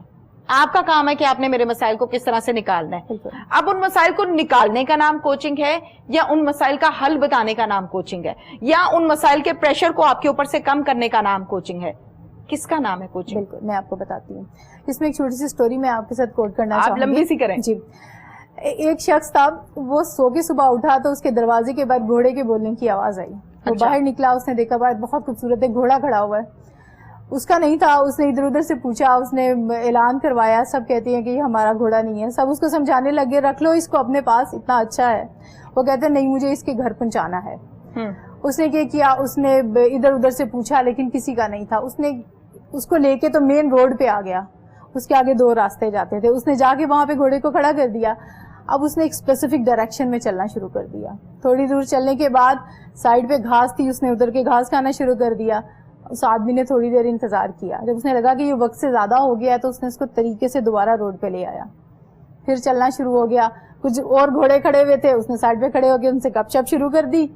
آپ کا کام ہے کہ آپ نے میرے مسائل کو کس طرح سے نکالنا ہے. اب ان مسائل کو نکالنے کا نام کوچنگ ہے, یا ان مسائل کا حل بتانے کا نام کوچنگ ہے, یا ان مسائل کے پریشر کو آپ کے اوپر سے کم کرنے کا نام کوچنگ ہے؟ کس کا نام ہے کوچنگ؟ بالکل, میں آپ کو بتاتی ہوں. اس میں ایک چھوٹی سی سٹوری میں آپ کے ساتھ کوٹ کرنا چاہوں گی. آپ لمبی سی کریں. جی. ایک شخص تھا, وہ سو کے صبح اٹھا تو اس کے دروازے کے باہر گھوڑے کے بولنے کی آواز آئی. وہ باہر نکلا, اس نے دیکھا باہر بہت خوبصورت ہے گھوڑا کھڑا ہوا ہے. اس کا نہیں تھا, اس نے ادھر ادھر سے پوچھا, اس نے اعلان کروایا, سب کہتے ہیں کہ یہ ہمارا گھوڑا نہیں ہے. سب اس کو سمجھانے لگے, رکھ لو اس کو اپنے پاس, اتنا اچھا ہے. وہ کہتے ہیں نہیں, مجھے اس کے گھر پہنچانا ہے. اس نے کیا, اس نے ادھر ادھر سے پوچھا لیکن کسی کا نہیں تھا. اس نے اس کو لے کے تو مین روڈ پہ آ گیا. اس کے آگے 2 راستے جاتے تھے. اس نے جا کے وہاں پہ گھوڑے کو کھڑا کر دیا. اب اس نے ایک اسپیسیفک ڈائریکشن میں چلنا شروع کر دیا. تھوڑی دور چلنے کے بعد سائڈ پہ گھاس تھی, اس نے ادھر کے گھاس کھانا شروع کر دیا. اس آدمی نے تھوڑی دیر انتظار کیا. جب اس نے لگا کہ یہ وقت سے زیادہ ہو گیا ہے تو اس نے اس کو طریقے سے دوبارہ روڈ پہ لے آیا. پھر چلنا شروع ہو گیا. کچھ اور گھوڑے کھڑے ہوئے تھے, اس نے سائڈ پہ کھڑے ہو کے ان سے گپ شپ شروع کر دی.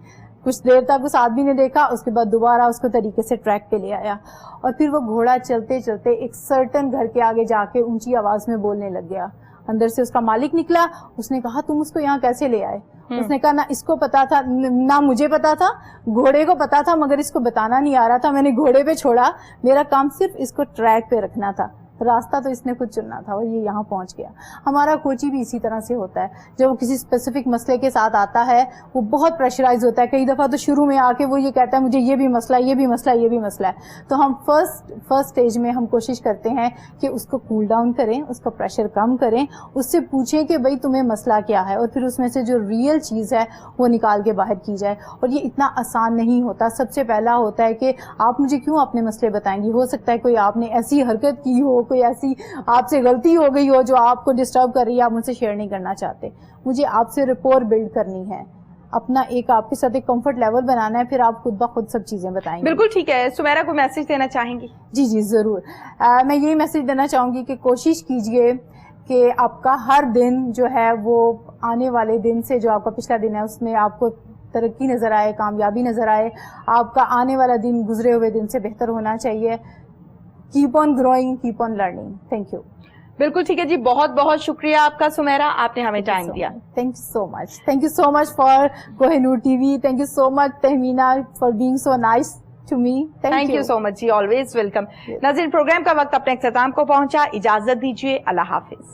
کچھ دیر تک اس آدمی نے دیکھا, اس کے بعد دوبارہ اس کو طریقے سے ٹریک پہ لے آیا, اور پھر وہ گھوڑا چلتے چلتے ایک سرٹن گھر کے آگے جا کے اونچی آواز میں بولنے لگ گیا. اندر سے اس کا مالک نکلا, اس نے کہا تم اس کو یہاں کیسے لے آئے؟ اس نے کہا نہ اس کو پتا تھا نہ مجھے پتا تھا, گھوڑے کو پتا تھا مگر اس کو بتانا نہیں آ رہا تھا, میں نے گھوڑے پہ چھوڑا, میرا کام صرف اس کو ٹریک پہ رکھنا تھا, راستہ تو اس نے خود چننا تھا اور یہ یہاں پہنچ گیا. ہمارا کوچی بھی اسی طرح سے ہوتا ہے, جب وہ کسی اسپیسیفک مسئلے کے ساتھ آتا ہے وہ بہت پریشرائز ہوتا ہے. کئی دفعہ تو شروع میں آ کے وہ یہ کہتا ہے مجھے یہ بھی مسئلہ ہے, یہ بھی مسئلہ ہے, یہ بھی مسئلہ ہے. تو ہم فرسٹ اسٹیج میں ہم کوشش کرتے ہیں کہ اس کو کول ڈاؤن کریں, اس کا پریشر کم کریں, اس سے پوچھیں کہ بھائی تمہیں مسئلہ کیا ہے, اور پھر اس میں سے جو ریئل چیز ہے وہ نکال کے باہر کی جائے. اور یہ اتنا آسان نہیں ہوتا. سب سے پہلا ہوتا ہے کہ آپ مجھے کیوں اپنے مسئلے بتائیں گے, ہو سکتا ہے کوئی آپ نے ایسی حرکت کی ہو, کوئی ایسی آپ سے غلطی ہو گئی ہو جو آپ کو ڈسٹرب کر رہی ہے, آپ مجھ سے شیئر نہیں کرنا چاہتے. مجھے آپ سے رپور بلڈ کرنی ہے, اپنا ایک آپ کے ساتھ ایک کمفرٹ لیول بنانا ہے, پھر آپ خود بخود سب چیزیں بتائیں گے. بالکل ٹھیک ہے. سمیرہ کو میسج دینا چاہیں گی؟ جی جی ضرور. میں یہی میسج دینا چاہوں گی کہ کوشش کیجئے کہ آپ کا ہر دن جو ہے وہ آنے والے دن سے جو آپ کا پچھلا دن ہے اس میں آپ کو ترقی نظر آئے, کامیابی نظر آئے. آپ کا آنے والا دن گزرے ہوئے دن سے بہتر ہونا چاہیے. Keep on growing, keep on learning. Thank you. بالکل ٹھیک ہے جی, بہت بہت شکریہ آپ کا سمیرہ, آپ نے ہمیں ٹائم دیا. Thank you so much. Thank you so much for Koh Noor TV. Thank you so much Tahmina for being so nice to me. Thank you so much ji, always welcome. ناظرین پروگرام کا وقت اپنے اختتام کو پہنچا, اجازت دیجیے, اللہ حافظ.